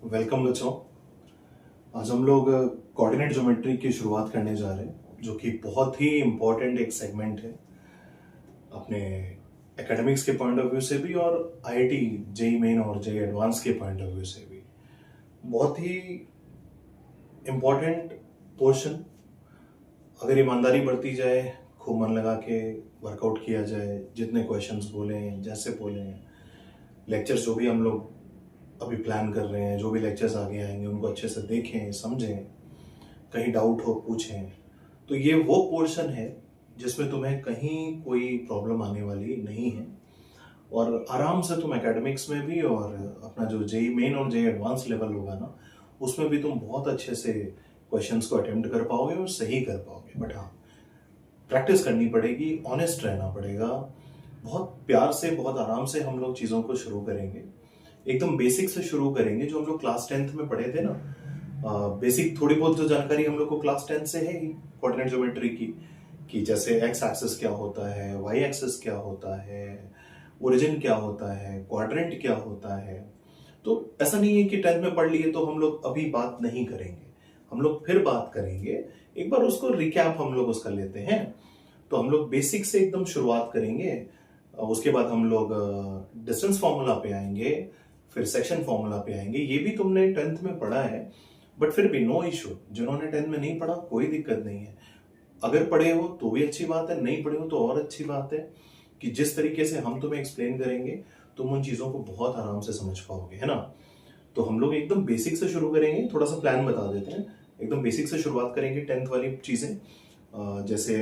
Welcome बच्चों। आज हम लोग कोऑर्डिनेट ज्योमेट्री की शुरुआत करने जा रहे हैं, जो कि बहुत ही इम्पोर्टेंट एक सेगमेंट है अपने एकेडमिक्स के पॉइंट ऑफ व्यू से भी और आईआईटी जेई मेन और जेई एडवांस के पॉइंट ऑफ व्यू से भी बहुत ही इम्पोर्टेंट पोर्शन। अगर ईमानदारी बरती जाए, खूब मन लगा के वर्कआउट किया जाए, जितने क्वेश्चंस बोले जैसे बोले, लेक्चर्स जो भी हम लोग अभी प्लान कर रहे हैं, जो भी लेक्चर्स आगे आएंगे उनको अच्छे से देखें, समझें, कहीं डाउट हो पूछें, तो ये वो पोर्शन है जिसमें तुम्हें कहीं कोई प्रॉब्लम आने वाली नहीं है और आराम से तुम एकेडमिक्स में भी और अपना जो जेई मेन और जेई एडवांस लेवल होगा ना, उसमें भी तुम बहुत अच्छे से क्वेश्चंस को अटेम्प्ट कर पाओगे और सही कर पाओगे। बट हाँ, प्रैक्टिस करनी पड़ेगी, ऑनेस्ट रहना पड़ेगा। बहुत प्यार से, बहुत आराम से हम लोग चीज़ों को शुरू करेंगे, एकदम बेसिक से शुरू करेंगे, जो हम लोग क्लास 10th में पढ़े थे ना। बेसिक थोड़ी बहुत जो जानकारी हम लोग को क्लास 10 से है ही कोऑर्डिनेट ज्योमेट्री की, कि जैसे एक्स एक्सिस क्या होता है, वाई एक्सिस क्या होता है, ओरिजिन क्या होता है, क्वाड्रेंट क्या होता है। तो ऐसा नहीं है कि 10th में पढ़ लिए तो हम लोग अभी बात नहीं करेंगे, हम लोग फिर बात करेंगे। एक बार उसको रिकैप हम लोग उसका लेते हैं। तो हम लोग बेसिक से एकदम शुरुआत करेंगे, उसके बाद हम लोग डिस्टेंस फॉर्मूला पे आएंगे, फिर सेक्शन फॉर्मूला पे आएंगे। ये भी तुमने 10th में पढ़ा है, बट फिर भी नो इशू। जिन्होंने 10th में नहीं पढ़ा कोई दिक्कत नहीं है, अगर पढ़े हो तो भी अच्छी बात है, नहीं पढ़े हो तो और अच्छी बात है, कि जिस तरीके से हम तुम्हें एक्सप्लेन करेंगे तुम उन चीजों को बहुत आराम से समझ पाओगे, है ना। तो हम लोग एकदम बेसिक से शुरू करेंगे, थोड़ा सा प्लान बता देते हैं। एकदम बेसिक से शुरुआत करेंगे 10th वाली चीजें। जैसे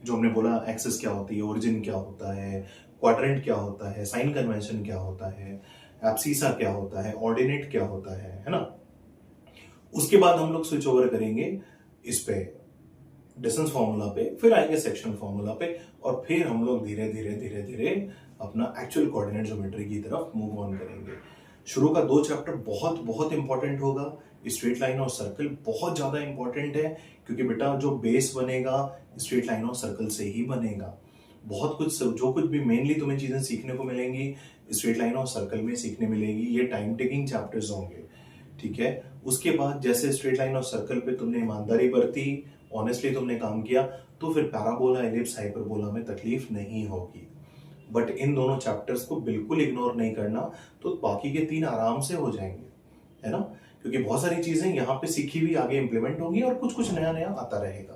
जो हमने बोला, एक्सिस क्या होती है, ओरिजिन क्या होता है, क्वाड्रेंट क्या होता है, साइन कन्वेंशन क्या होता है, एब्सिसा क्या होता है, ऑर्डिनेट क्या होता है ना। उसके बाद हम लोग स्विच ओवर करेंगे इस पे डिस्टेंस फॉर्मूला पे, फिर आएंगे सेक्शन फॉर्मूला पे, और फिर हम लोग धीरे धीरे धीरे धीरे अपना एक्चुअल कोऑर्डिनेट ज्योमेट्री की तरफ मूव ऑन करेंगे। शुरू का 2 चैप्टर बहुत बहुत इंपॉर्टेंट होगा। स्ट्रेट लाइन और सर्कल बहुत ज्यादा इंपॉर्टेंट है, क्योंकि बेटा जो बेस बनेगा स्ट्रेट लाइन और सर्कल से ही बनेगा। बहुत कुछ, जो कुछ भी मेनली तुम्हें चीजें सीखने को मिलेंगी स्ट्रेट लाइन और सर्कल में सीखने मिलेगी। ये टाइम टेकिंग चैप्टर्स होंगे, ठीक है। उसके बाद जैसे स्ट्रेट लाइन और सर्कल पे तुमने ईमानदारी बरती, ऑनेस्टली तुमने काम किया, तो फिर पैराबोला, एलिप्स, हाइपरबोला में तकलीफ नहीं होगी। बट इन दोनों चैप्टर्स को बिल्कुल इग्नोर नहीं करना, तो बाकी के 3 आराम से हो जाएंगे, है ना। क्योंकि बहुत सारी चीजें यहाँ पे सीखी हुई आगे इंप्लीमेंट होंगी और कुछ कुछ नया नया आता रहेगा।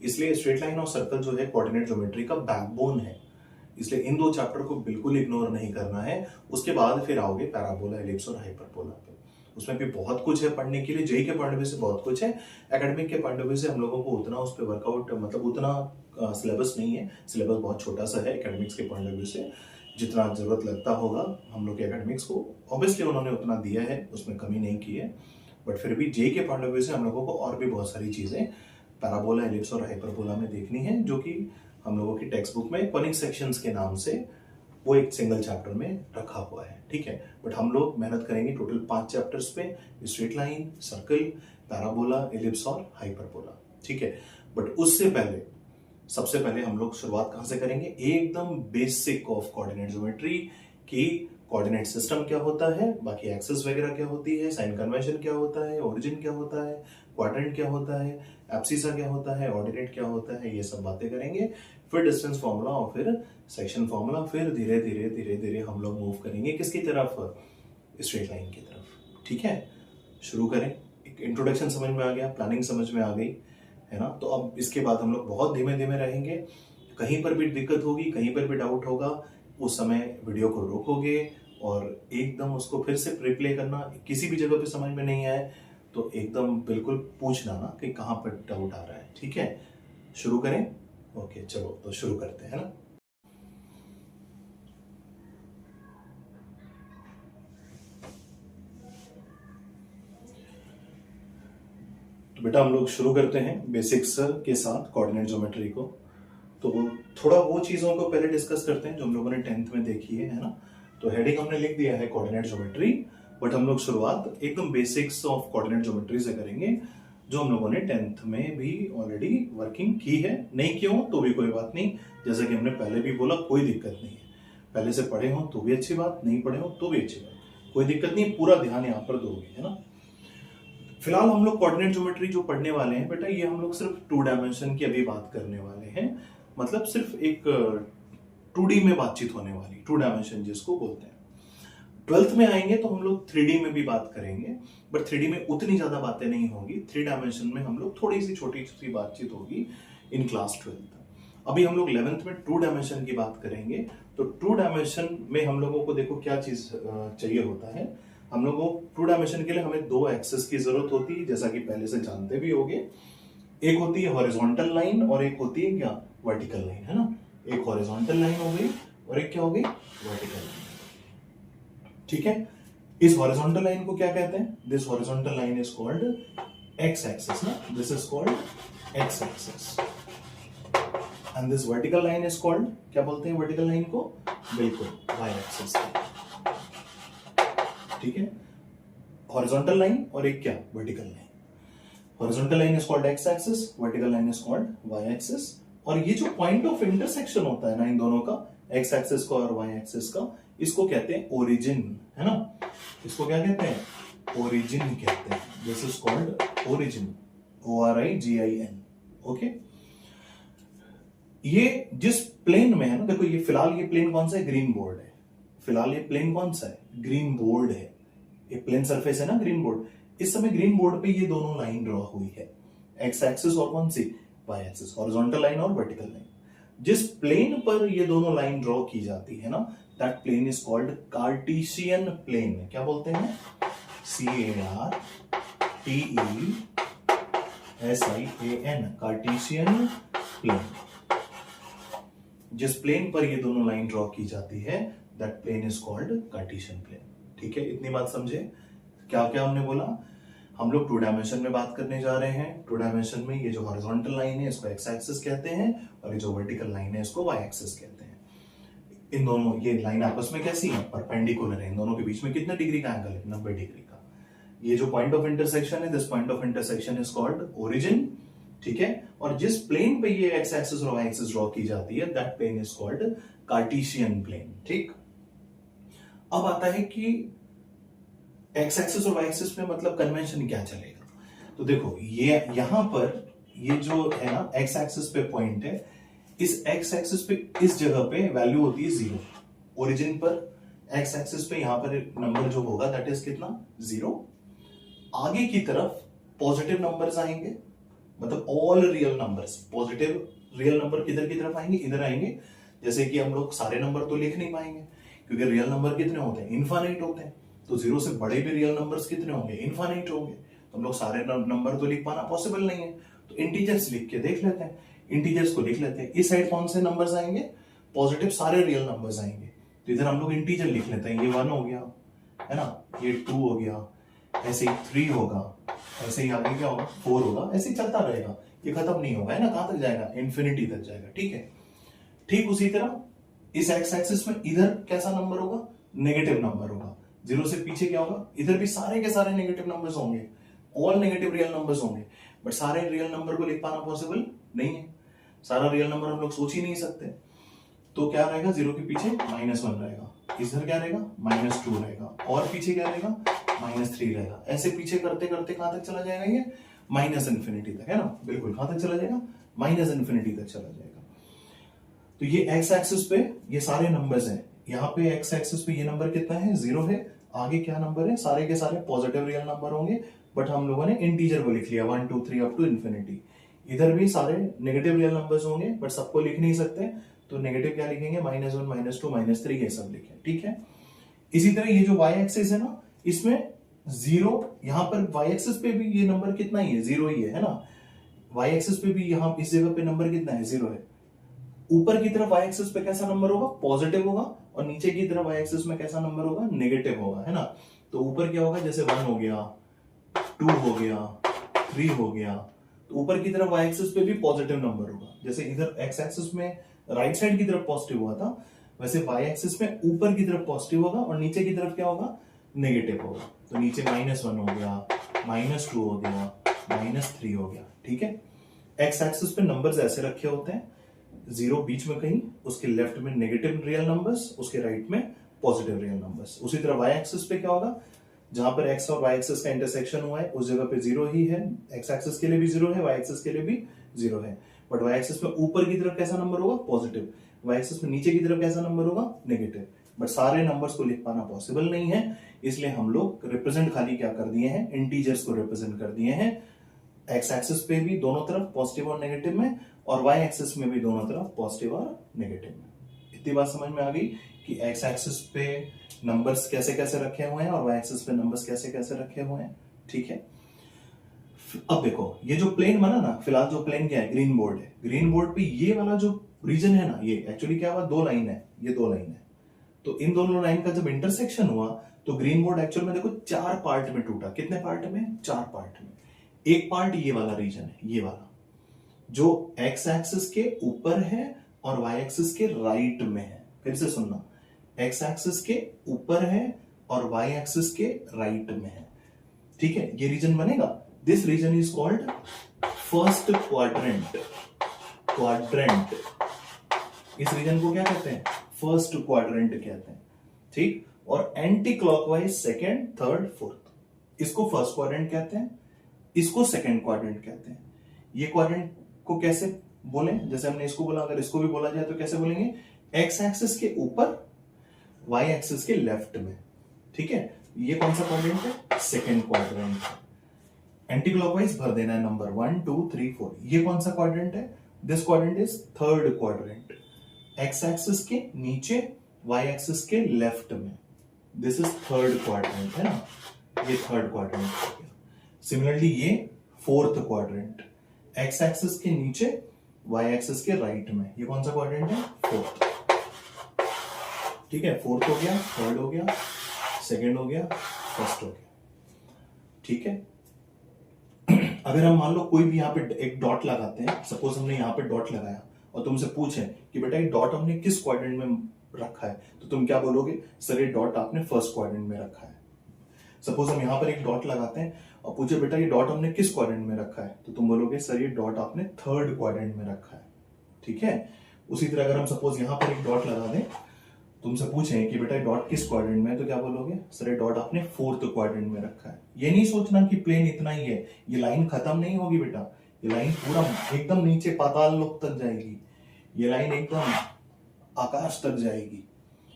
इसलिए स्ट्रेट लाइन और सर्कल जो है कोऑर्डिनेट ज्योमेट्री का बैकबोन है, इसलिए इन 2 चैप्टर को बिल्कुल इग्नोर नहीं करना है। उसके बाद फिर आओगे पैराबोला, एलिप्स और हाइपरबोला पे। उसमें भी बहुत कुछ है पढ़ने के लिए, जेई के पॉइंट ऑफ व्यू से बहुत कुछ है, एकेडमिक के पॉइंट ऑफ व्यू से हम लोगों को उतना उस पर वर्कआउट, मतलब उतना सिलेबस नहीं है। सिलेबस बहुत छोटा सा है एकेडमिक्स के पॉइंट ऑफ व्यू से, जितना जरूरत लगता होगा हम लोग के एकेडमिक्स को ऑब्वियसली उन्होंने उतना दिया है, उसमें कमी नहीं की है। बट फिर भी जेई के पॉइंट ऑफ व्यू से हम लोगों को और भी बहुत सारी चीजें पैराबोला, एलिप्स और हाइपरबोला में देखनी है, जो कि हम लोगों की टेक्स्ट बुक में कॉनिक सेक्शंस के नाम से वो एक सिंगल चैप्टर में रखा हुआ है, ठीक है। बट हम लोग मेहनत करेंगे टोटल 5 चैप्टर्स पे, straight line, circle, parabola, ellipse और हाइपरबोला, ठीक है। बट उससे पहले, सबसे पहले हम लोग शुरुआत कहां से करेंगे, एकदम बेसिक ऑफ कोऑर्डिनेट ज्योमेट्री की। कोऑर्डिनेट सिस्टम क्या होता है, बाकी एक्सिस वगैरह क्या होती है, साइन कन्वेंशन क्या होता है, ओरिजिन क्या होता है, क्वाड्रेंट क्या होता है, एब्सिसा क्या होता है, ऑर्डिनेट क्या होता है, ये सब बातें करेंगे। फिर डिस्टेंस फॉर्मूला और फिर सेक्शन फॉर्मूला, फिर धीरे धीरे धीरे धीरे हम लोग मूव करेंगे किसकी तरफ, स्ट्रेट लाइन की तरफ, ठीक है। शुरू करें। एक इंट्रोडक्शन समझ में आ गया, प्लानिंग समझ में आ गई, है ना। तो अब इसके बाद हम लोग बहुत धीमे धीमे रहेंगे। कहीं पर भी दिक्कत होगी, कहीं पर भी डाउट होगा, उस समय वीडियो को रोकोगे और एकदम उसको फिर से रिप्ले करना। किसी भी जगह पे समझ में नहीं आए तो एकदम बिल्कुल पूछना ना कि कहाँ पर डाउट आ रहा है, ठीक है। शुरू करें। ओके, चलो तो शुरू करते हैं ना। तो बेटा हम लोग शुरू करते हैं बेसिक्स के साथ कोऑर्डिनेट ज्योमेट्री को। तो थोड़ा वो चीजों को पहले डिस्कस करते हैं जो हम लोगों ने 10th में देखी है ना। तो हेडिंग हमने लिख दिया है कोऑर्डिनेट ज्योमेट्री, बट हम लोग शुरुआत एकदम बेसिक्स ऑफ कोऑर्डिनेट ज्योमेट्री से करेंगे, जो हम लोगों ने 10th में भी ऑलरेडी वर्किंग की है। नहीं की हो तो भी कोई बात नहीं, जैसा कि हमने पहले भी बोला, कोई दिक्कत नहीं है। पहले से पढ़े हो तो भी अच्छी बात, नहीं पढ़े हो तो भी अच्छी बात, कोई दिक्कत नहीं, पूरा ध्यान यहाँ पर दोगे, है ना। फिलहाल हम लोग कोऑर्डिनेट ज्योमेट्री जो पढ़ने वाले हैं बेटा, ये हम लोग सिर्फ 2 डायमेंशन की अभी बात करने वाले हैं, मतलब सिर्फ एक 2D में बातचीत होने वाली, 2 डायमेंशन जिसको बोलते हैं। 12th में आएंगे तो हम लोग 3D में भी बात करेंगे, बट 3D में उतनी ज्यादा बातें नहीं होगी। 3 डायमेंशन में हम लोग थोड़ी सी छोटी सी बातचीत होगी इन क्लास 12th। अभी हम लोग 11th में 2 डायमेंशन की बात करेंगे। तो 2 डायमेंशन में हम लोगों को देखो क्या चीज चाहिए होता है, हम लोगों को 2 डायमेंशन के लिए हमें 2 एक्सेस की जरूरत होती है, जैसा कि पहले से जानते भी होंगे। एक होती है हॉरिजॉन्टल लाइन और एक होती है क्या, वर्टिकल लाइन, है ना। एक हॉरिजॉन्टल लाइन हो गई और एक क्या हो गई, वर्टिकल लाइन। ठीक है, इस हॉरिजॉन्टल लाइन को क्या कहते हैं, this horizontal line is called x axis ना, this is called x axis. And this vertical line is called, क्या बोलते हैं वर्टिकल लाइन को, बिल्कुल वाई एक्सिस। ठीक है, हॉरिजॉन्टल लाइन और एक क्या, vertical line. Horizontal line is called x axis, vertical line is called y axis. और ये जो पॉइंट ऑफ इंटरसेक्शन होता है ना इन दोनों का, एक्स एक्सिस का और वाई एक्सिस का, इसको कहते हैं ओरिजिन, है ना। इसको क्या कहते हैं, ओरिजिन कहते हैं। This is called origin, ORIGIN। Okay, ये जिस प्लेन में है ना, देखो ये फिलहाल ये प्लेन कौन सा है, ग्रीन बोर्ड है। फिलहाल ये प्लेन कौन सा है, ग्रीन बोर्ड है। ये प्लेन सरफेस है ना, ग्रीन बोर्ड। इस समय ग्रीन बोर्ड पे ये दोनों लाइन ड्रॉ हुई है, एक्स एक्सिस और कौन सी, वाई एक्सिस, हॉरिजॉन्टल लाइन और वर्टिकल लाइन। जिस प्लेन पर ये दोनों लाइन ड्रॉ की जाती है ना, that plane is called Cartesian plane. क्या बोलते हैं, CARTESIAN, कार्टेशियन प्लेन। जिस प्लेन पर ये दोनों लाइन ड्रॉ की जाती है, that plane is called Cartesian plane. ठीक है, इतनी बात समझे। क्या क्या हमने बोला, हम लोग 2 डायमेंशन में बात करने जा रहे हैं। 2 डायमेंशन में ये जो हॉरिजॉन्टल लाइन है इसको एक्स एक्सिस कहते हैं, और ये जो वर्टिकल लाइन है इसको वाई एक्सिस कहते हैं। इन दोनों ये लाइन आपस में कैसी है, परपेंडिकुलर है। इन दोनों के बीच में कितने डिग्री का एंगल है, 90 डिग्री का। ये जो पॉइंट ऑफ इंटरसेक्शन है, this point of intersection is called origin. ठीक है, और जिस प्लेन पे ये एक्स एक्सिस और वाई एक्सिस ड्रॉ की जाती है, that plane is called Cartesian plane. ठीक, अब आता है कि एक्स एक्सिस और वाई एक्सिस में मतलब कन्वेंशन क्या चलेगा। तो देखो ये यहां पर ये जो है ना एक्स एक्सिस पे पॉइंट है, इस एक्स एक्सिस पे इस जगह पे वैल्यू होती है 0। ओरिजिन पर एक्स एक्सिस पे यहां पर नंबर जो होगा दैट इज कितना, 0। आगे की तरफ पॉजिटिव नंबर्स आएंगे, मतलब all real numbers. Positive real number किधर की तरफ आएंगे, इधर आएंगे। जैसे कि हम लोग सारे नंबर तो लिख नहीं पाएंगे, क्योंकि रियल नंबर कितने होते हैं, इनफाइनाइट होते हैं। तो 0 से बड़े भी रियल नंबर्स कितने होंगे, इनफाइनाइट होंगे। तो हम लोग सारे नंबर तो लिख पाना पॉसिबल नहीं है, तो इंटीजर्स लिख के देख लेते हैं। इंटीजर्स को लिख लेते हैं। इस साइड कौन से नंबर्स आएंगे, पॉजिटिव सारे रियल नंबर्स आएंगे। तो इधर हम लोग इंटीजर लिख लेते हैं। ये 1 हो गया, है ना, ये 2 हो गया, ऐसे ही 3 होगा, ऐसे ही आगे क्या होगा, 4 होगा, ऐसे ही चलता रहेगा। ये खत्म नहीं होगा, है ना, कहां तक जाएगा, इन्फिनिटी तक जाएगा। ठीक है, ठीक उसी तरह इस एक्स एक्सिस में इधर कैसा नंबर होगा, नेगेटिव नंबर होगा। 0 से पीछे क्या होगा, इधर भी सारे के सारे नेगेटिव नंबर्स होंगे, ऑल नेगेटिव रियल नंबर्स होंगे। बट सारे रियल नंबर को लिख पाना पॉसिबल नहीं है, सारा रियल नंबर हम लोग सोच ही नहीं सकते। तो क्या रहेगा, 0 के पीछे -1 रहेगा, इधर क्या रहेगा, -2 रहेगा, और पीछे क्या रहेगा, -3 रहेगा। ऐसे पीछे करते करते कहां तक चला जाएगा, ये -इन्फिनिटी तक, है ना, बिल्कुल कहां तक चला जाएगा, -इन्फिनिटी तक चला जाएगा। तो ये एक्स एक्सिस पे ये सारे नंबर्स हैं। यहाँ पे एक्स एक्सिस पे ये नंबर कितना है, 0 है। आगे क्या नंबर है, सारे के सारे पॉजिटिव रियल नंबर होंगे, बट हम लोगों ने इंटीजर को लिख लिया 1 2 3 अप टू इन्फिनिटी। इधर भी सारे नेगेटिव रियल नंबर्स होंगे, बट सबको लिख नहीं सकते, तो नेगेटिव क्या लिखेंगे, -1 -2 -3 ये सब लिखें। ठीक है, इसी तरह ये जो वाई एक्सिस है ना, इसमें 0, यहां पर वाई एक्सिस पे भी ये नंबर कितना ही है, 0 ही है ना। वाई एक्सिस पे भी यहां इस जगह पे नंबर कितना है, 0 है। ऊपर की तरफ वाई एक्सिस पे कैसा नंबर होगा, पॉजिटिव होगा, और नीचे की तरफ वाई एक्सिस में कैसा नंबर होगा, नेगेटिव होगा, है ना। तो ऊपर क्या होगा, जैसे 1 हो गया, 2 हो गया, 3 हो गया, तो ऊपर की तरफ वाई एक्सिस पे भी पॉजिटिव नंबर होगा। जैसे इधर एक्स एक्सिस में राइट साइड की तरफ पॉजिटिव हुआ था, वैसे वाई एक्सिस में ऊपर की तरफ पॉजिटिव होगा और नीचे की तरफ क्या होगा, नेगेटिव होगा। तो नीचे -1 हो गया, -2 हो गया, -3 हो गया। ठीक है, एक्स एक्सिस पे नंबर्स ऐसे रखे होते हैं, 0 बीच में कहीं, उसके लेफ्ट में नेगेटिव रियल नंबर्स, उसके राइट में पॉजिटिव रियल नंबर्स। उसी तरह वाई एक्सिस पे क्या होगा, जहां पर एक्स और वाई एक्सिस का इंटरसेक्शन हुआ है उस जगह पे 0 ही है, एक्स एक्सिस के लिए भी 0 है, वाई एक्सिस के लिए भी 0 है। बट वाई एक्सिस में ऊपर की तरफ कैसा नंबर होगा, पॉजिटिव, वाई एक्सिस में नीचे की तरफ कैसा नंबर होगा, नेगेटिव। बट सारे नंबर्स को लिख पाना पॉसिबल नहीं है, इसलिए हम लोग रिप्रेजेंट खाली क्या कर दिए हैं, इंटीजर्स को रिप्रेजेंट कर दिए हैं। एक्स एक्सिस पे भी दोनों तरफ पॉजिटिव और नेगेटिव में, और वाई एक्सिस में भी दोनों तरफ पॉजिटिव और नेगेटिव में। इतनी बात समझ में आ गई कि एक्स एक्सिस पे नंबर्स कैसे कैसे रखे हुए हैं और वाई एक्सिस पे नंबर्स कैसे कैसे रखे हुए हैं। ठीक है, अब देखो ये जो प्लेन बना ना, फिलहाल जो प्लेन क्या है, ग्रीन बोर्ड है। ग्रीन बोर्ड पे ये वाला जो रीजन है ना, ये एक्चुअली क्या हुआ, 2 लाइन है, ये 2 लाइन है। तो इन दोनों लाइन का जब इंटरसेक्शन हुआ तो ग्रीन बोर्ड एक्चुअल में देखो 4 पार्ट में टूटा। कितने पार्ट में, 4 पार्ट में। एक पार्ट ये वाला रीजन है, ये वाला जो एक्स एक्सिस के ऊपर है और वाई एक्सिस के राइट में है। फिर से सुनना, एक्स एक्सिस के ऊपर है और वाई एक्सिस के राइट में है। ठीक है, ये रीजन बनेगा। This region is called first quadrant. Quadrant, इस रीजन को क्या कहते हैं, फर्स्ट क्वाड्रेंट कहते हैं। ठीक, और anti clockwise second, third, fourth, इसको फर्स्ट क्वाड्रेंट कहते हैं, इसको सेकेंड क्वाड्रेंट कहते हैं। ये क्वाड्रेंट को कैसे बोले, जैसे हमने इसको बोला, अगर इसको भी बोला जाए तो कैसे बोलेंगे, एक्स एक्सिस के ऊपर, वाई एक्सिस के लेफ्ट में। ठीक है, ये कौन सा क्वाड्रेंट है, सेकेंड क्वाड्रेंट। एंटी क्लॉकवाइज भर देना है नंबर 1 2 3 4। ये कौन सा क्वाड्रेंट है, this quadrant is third quadrant. X axis के नीचे, वाई एक्सिस के लेफ्ट में, दिस इज थर्ड क्वाड्रेंट, है ना, ये थर्ड क्वाड्रेंट हो गया। सिमिलरली ये फोर्थ क्वाड्रेंट, एक्स एक्सिस के नीचे, वाई एक्सिस के राइट में, ये कौन सा क्वाड्रेंट है, फोर्थ। ठीक है, फोर्थ हो गया, थर्ड हो गया, सेकेंड हो गया, फर्स्ट हो गया। ठीक है, अगर हम मान लो कोई भी यहां पे एक डॉट लगाते हैं, सपोज हमने यहां पे डॉट लगाया और तुमसे पूछे कि बेटा ये डॉट हमने किस क्वाड्रेंट में रखा है, तो तुम क्या बोलोगे, सर ये डॉट आपने फर्स्ट क्वाड्रेंट में रखा है। सपोज हम यहां पर एक डॉट लगाते हैं और पूछे बेटा ये डॉट हमने किस क्वाड्रेंट में रखा है, तो तुम बोलोगे सर ये डॉट आपने थर्ड क्वाड्रेंट में रखा है। ठीक है, उसी तरह अगर हम सपोज यहां पर एक डॉट लगा दें, तुमसे पूछें कि बेटा डॉट किस क्वाड्रेंट में है, तो क्या बोलोगे, सर ये डॉट आपने फोर्थ क्वाड्रेंट में रखा है। ये नहीं सोचना कि प्लेन इतना ही है, ये लाइन खत्म नहीं होगी बेटा, ये लाइन पूरा एकदम नीचे पाताल लोक तक जाएगी, ये लाइन एकदम आकाश तक जाएगी।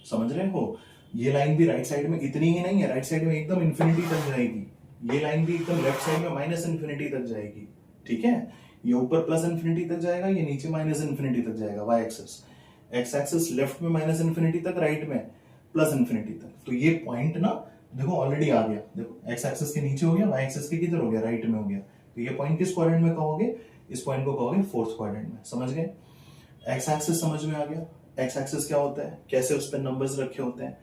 समझ रहे हो, ये लाइन भी राइट साइड में इतनी ही नहीं है, राइट साइड में एकदम इन्फिनिटी तक जाएगी, ये लाइन भी एकदम लेफ्ट साइड में माइनस इन्फिनिटी तक जाएगी। ठीक है, ये ऊपर प्लस इन्फिनिटी तक जाएगा, ये नीचे माइनस इन्फिनिटी तक जाएगा, y axis. X axis left में माइनस इन्फिनिटी तक, राइट में प्लस इन्फिनिटी तक। तो ये पॉइंट ना देखो ऑलरेडी आ गया, देखो एक्स एक्सिस के नीचे हो गया, वाई एक्सिस के किधर हो गया, राइट में हो गया। तो ये पॉइंट किस क्वाड्रेंट में कहोगे, इस पॉइंट को कहोगे फोर्थ क्वाड्रेंट में। समझ गए, एक्स एक्सिस समझ में आ गया, एक्स एक्सिस क्या होता है, कैसे उस पर नंबर्स रखे होते हैं,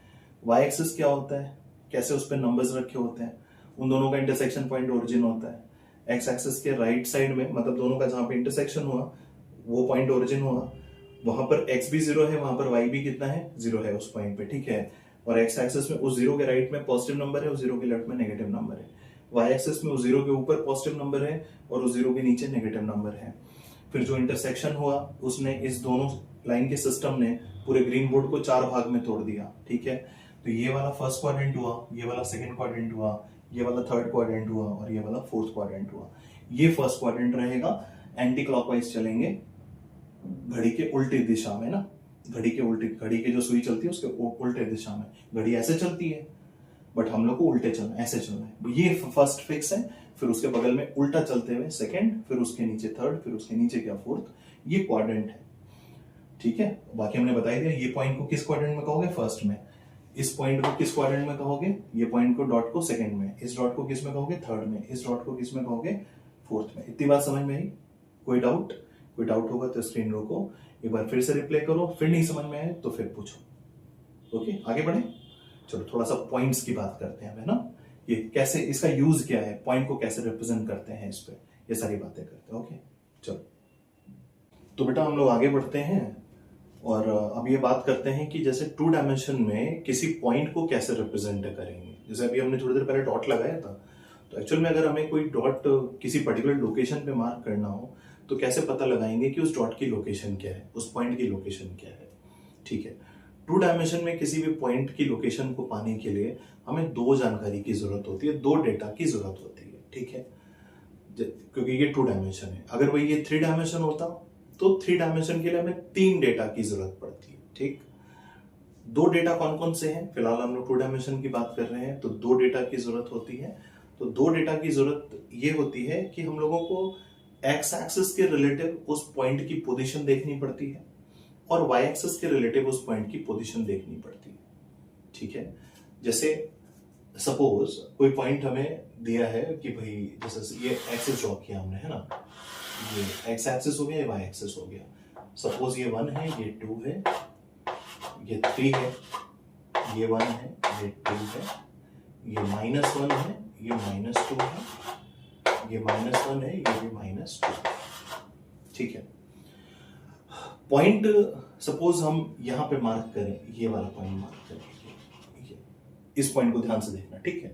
वाई एक्सिस क्या होता है, कैसे उस पर नंबर्स रखे होते हैं, उन दोनों का इंटरसेक्शन पॉइंट ओरिजिन होता है। एक्स एक्सिस के राइट साइड में, मतलब दोनों का जहां पे इंटरसेक्शन हुआ वो पॉइंट ओरिजिन हुआ, वहां पर x भी 0 है, वहां पर y भी कितना है, 0 है उस पॉइंट पे। ठीक है, और x एक्सिस में उस 0 के राइट में पॉजिटिव नंबर है, उस 0 के लेफ्ट में नेगेटिव नंबर है। y एक्सिस में उस 0 के ऊपर पॉजिटिव नंबर है और उस 0 के नीचे नेगेटिव नंबर है। फिर जो इंटरसेक्शन हुआ उसने इस दोनों लाइन के सिस्टम ने पूरे ग्रीन बोर्ड को 4 भाग में तोड़ दिया। ठीक है, तो ये वाला फर्स्ट क्वाड्रेंट हुआ, ये वाला सेकंड क्वाड्रेंट हुआ, ये वाला थर्ड क्वाड्रेंट हुआ और ये वाला फोर्थ क्वाड्रेंट हुआ। ये फर्स्ट क्वाड्रेंट रहेगा, एंटी क्लॉकवाइज चलेंगे, घड़ी के उल्टी दिशा में ना, घड़ी के उल्टी, घड़ी की जो सुई चलती है उसके उल्टे दिशा में। घड़ी ऐसे चलती है बट हम लोग को उल्टे चलना, ऐसे चलना है। ये फर्स्ट फिक्स है, फिर उसके बगल में उल्टा चलते हुए सेकंड, फिर उसके नीचे थर्ड, फिर उसके नीचे क्या फोर्थ। ये क्वाड्रेंट है। ठीक है, बाकी हमने बता दिया। ये पॉइंट को किस क्वाड्रेंट में कहोगे, फर्स्ट में। इस पॉइंट को किस क्वाड्रेंट में कहोगे, ये पॉइंट को डॉट को सेकंड में, इस डॉट को किस में कहोगे, थर्ड में, इस डॉट को किस में कहोगे, फोर्थ में। इतनी बात समझ में आई? कोई डाउट? कोई डाउट होगा तो स्क्रीन रोको, एक बार फिर से रिप्ले करो, फिर नहीं समझ में आए तो फिर पूछो। ओके, आगे बढ़े। चलो थोड़ा सा पॉइंट्स की बात करते हैं, है ना, ये कैसे, इसका यूज क्या है, पॉइंट को कैसे रिप्रेजेंट करते हैं, इस पे ये सारी बातें करते हैं। ओके चलो, तो बेटा हम लोग आगे बढ़ते हैं और अब ये बात करते हैं कि जैसे 2 डायमेंशन में किसी पॉइंट को कैसे रिप्रेजेंट करेंगे। जैसे अभी हमने थोड़ी देर पहले डॉट लगाया था, तो एक्चुअल में अगर हमें कोई डॉट किसी पर्टिकुलर लोकेशन पे मार्क करना हो तो कैसे पता लगाएंगे कि उस डॉट की लोकेशन क्या है, उस पॉइंट की लोकेशन क्या है। ठीक है, टू डायमेंशन में किसी भी पॉइंट की लोकेशन को पाने के लिए हमें दो जानकारी की जरूरत होती है, दो डेटा की जरूरत होती है, ठीक है, क्योंकि ये टू डायमेंशन है। अगर वही ये थ्री डायमेंशन होता तो थ्री डायमेंशन के लिए हमें तीन डेटा की जरूरत पड़ती है, ठीक। दो डेटा कौन कौन से हैं, फिलहाल हम लोग टू डायमेंशन की बात कर रहे हैं, तो दो डेटा की जरूरत होती है। तो दो डेटा की जरूरत ये होती है कि हम लोगों को एक्स एक्सिस के रिलेटिव उस पॉइंट की पोजीशन देखनी पड़ती है और वाई एक्सिस के रिलेटिव उस पॉइंट की पोजीशन देखनी पड़ती है, ठीक है। जैसे सपोज कोई पॉइंट हमें दिया है कि भाई जैसे ये एक्सिस ड्रॉ किया हमने, है ना, ये एक्स एक्सिस हो गया, ये वाई एक्सिस हो गया। सपोज ये 1 है, ये 2 है, ये 3 है, ये 1 है, ये 2 है, ये -1 है, ये -2 है, ये -1 है, ये भी -2 है, ठीक है। पॉइंट सपोज हम यहां पे मार्क करें, ये वाला पॉइंट मार्क करें, इस पॉइंट को ध्यान से देखना, ठीक है।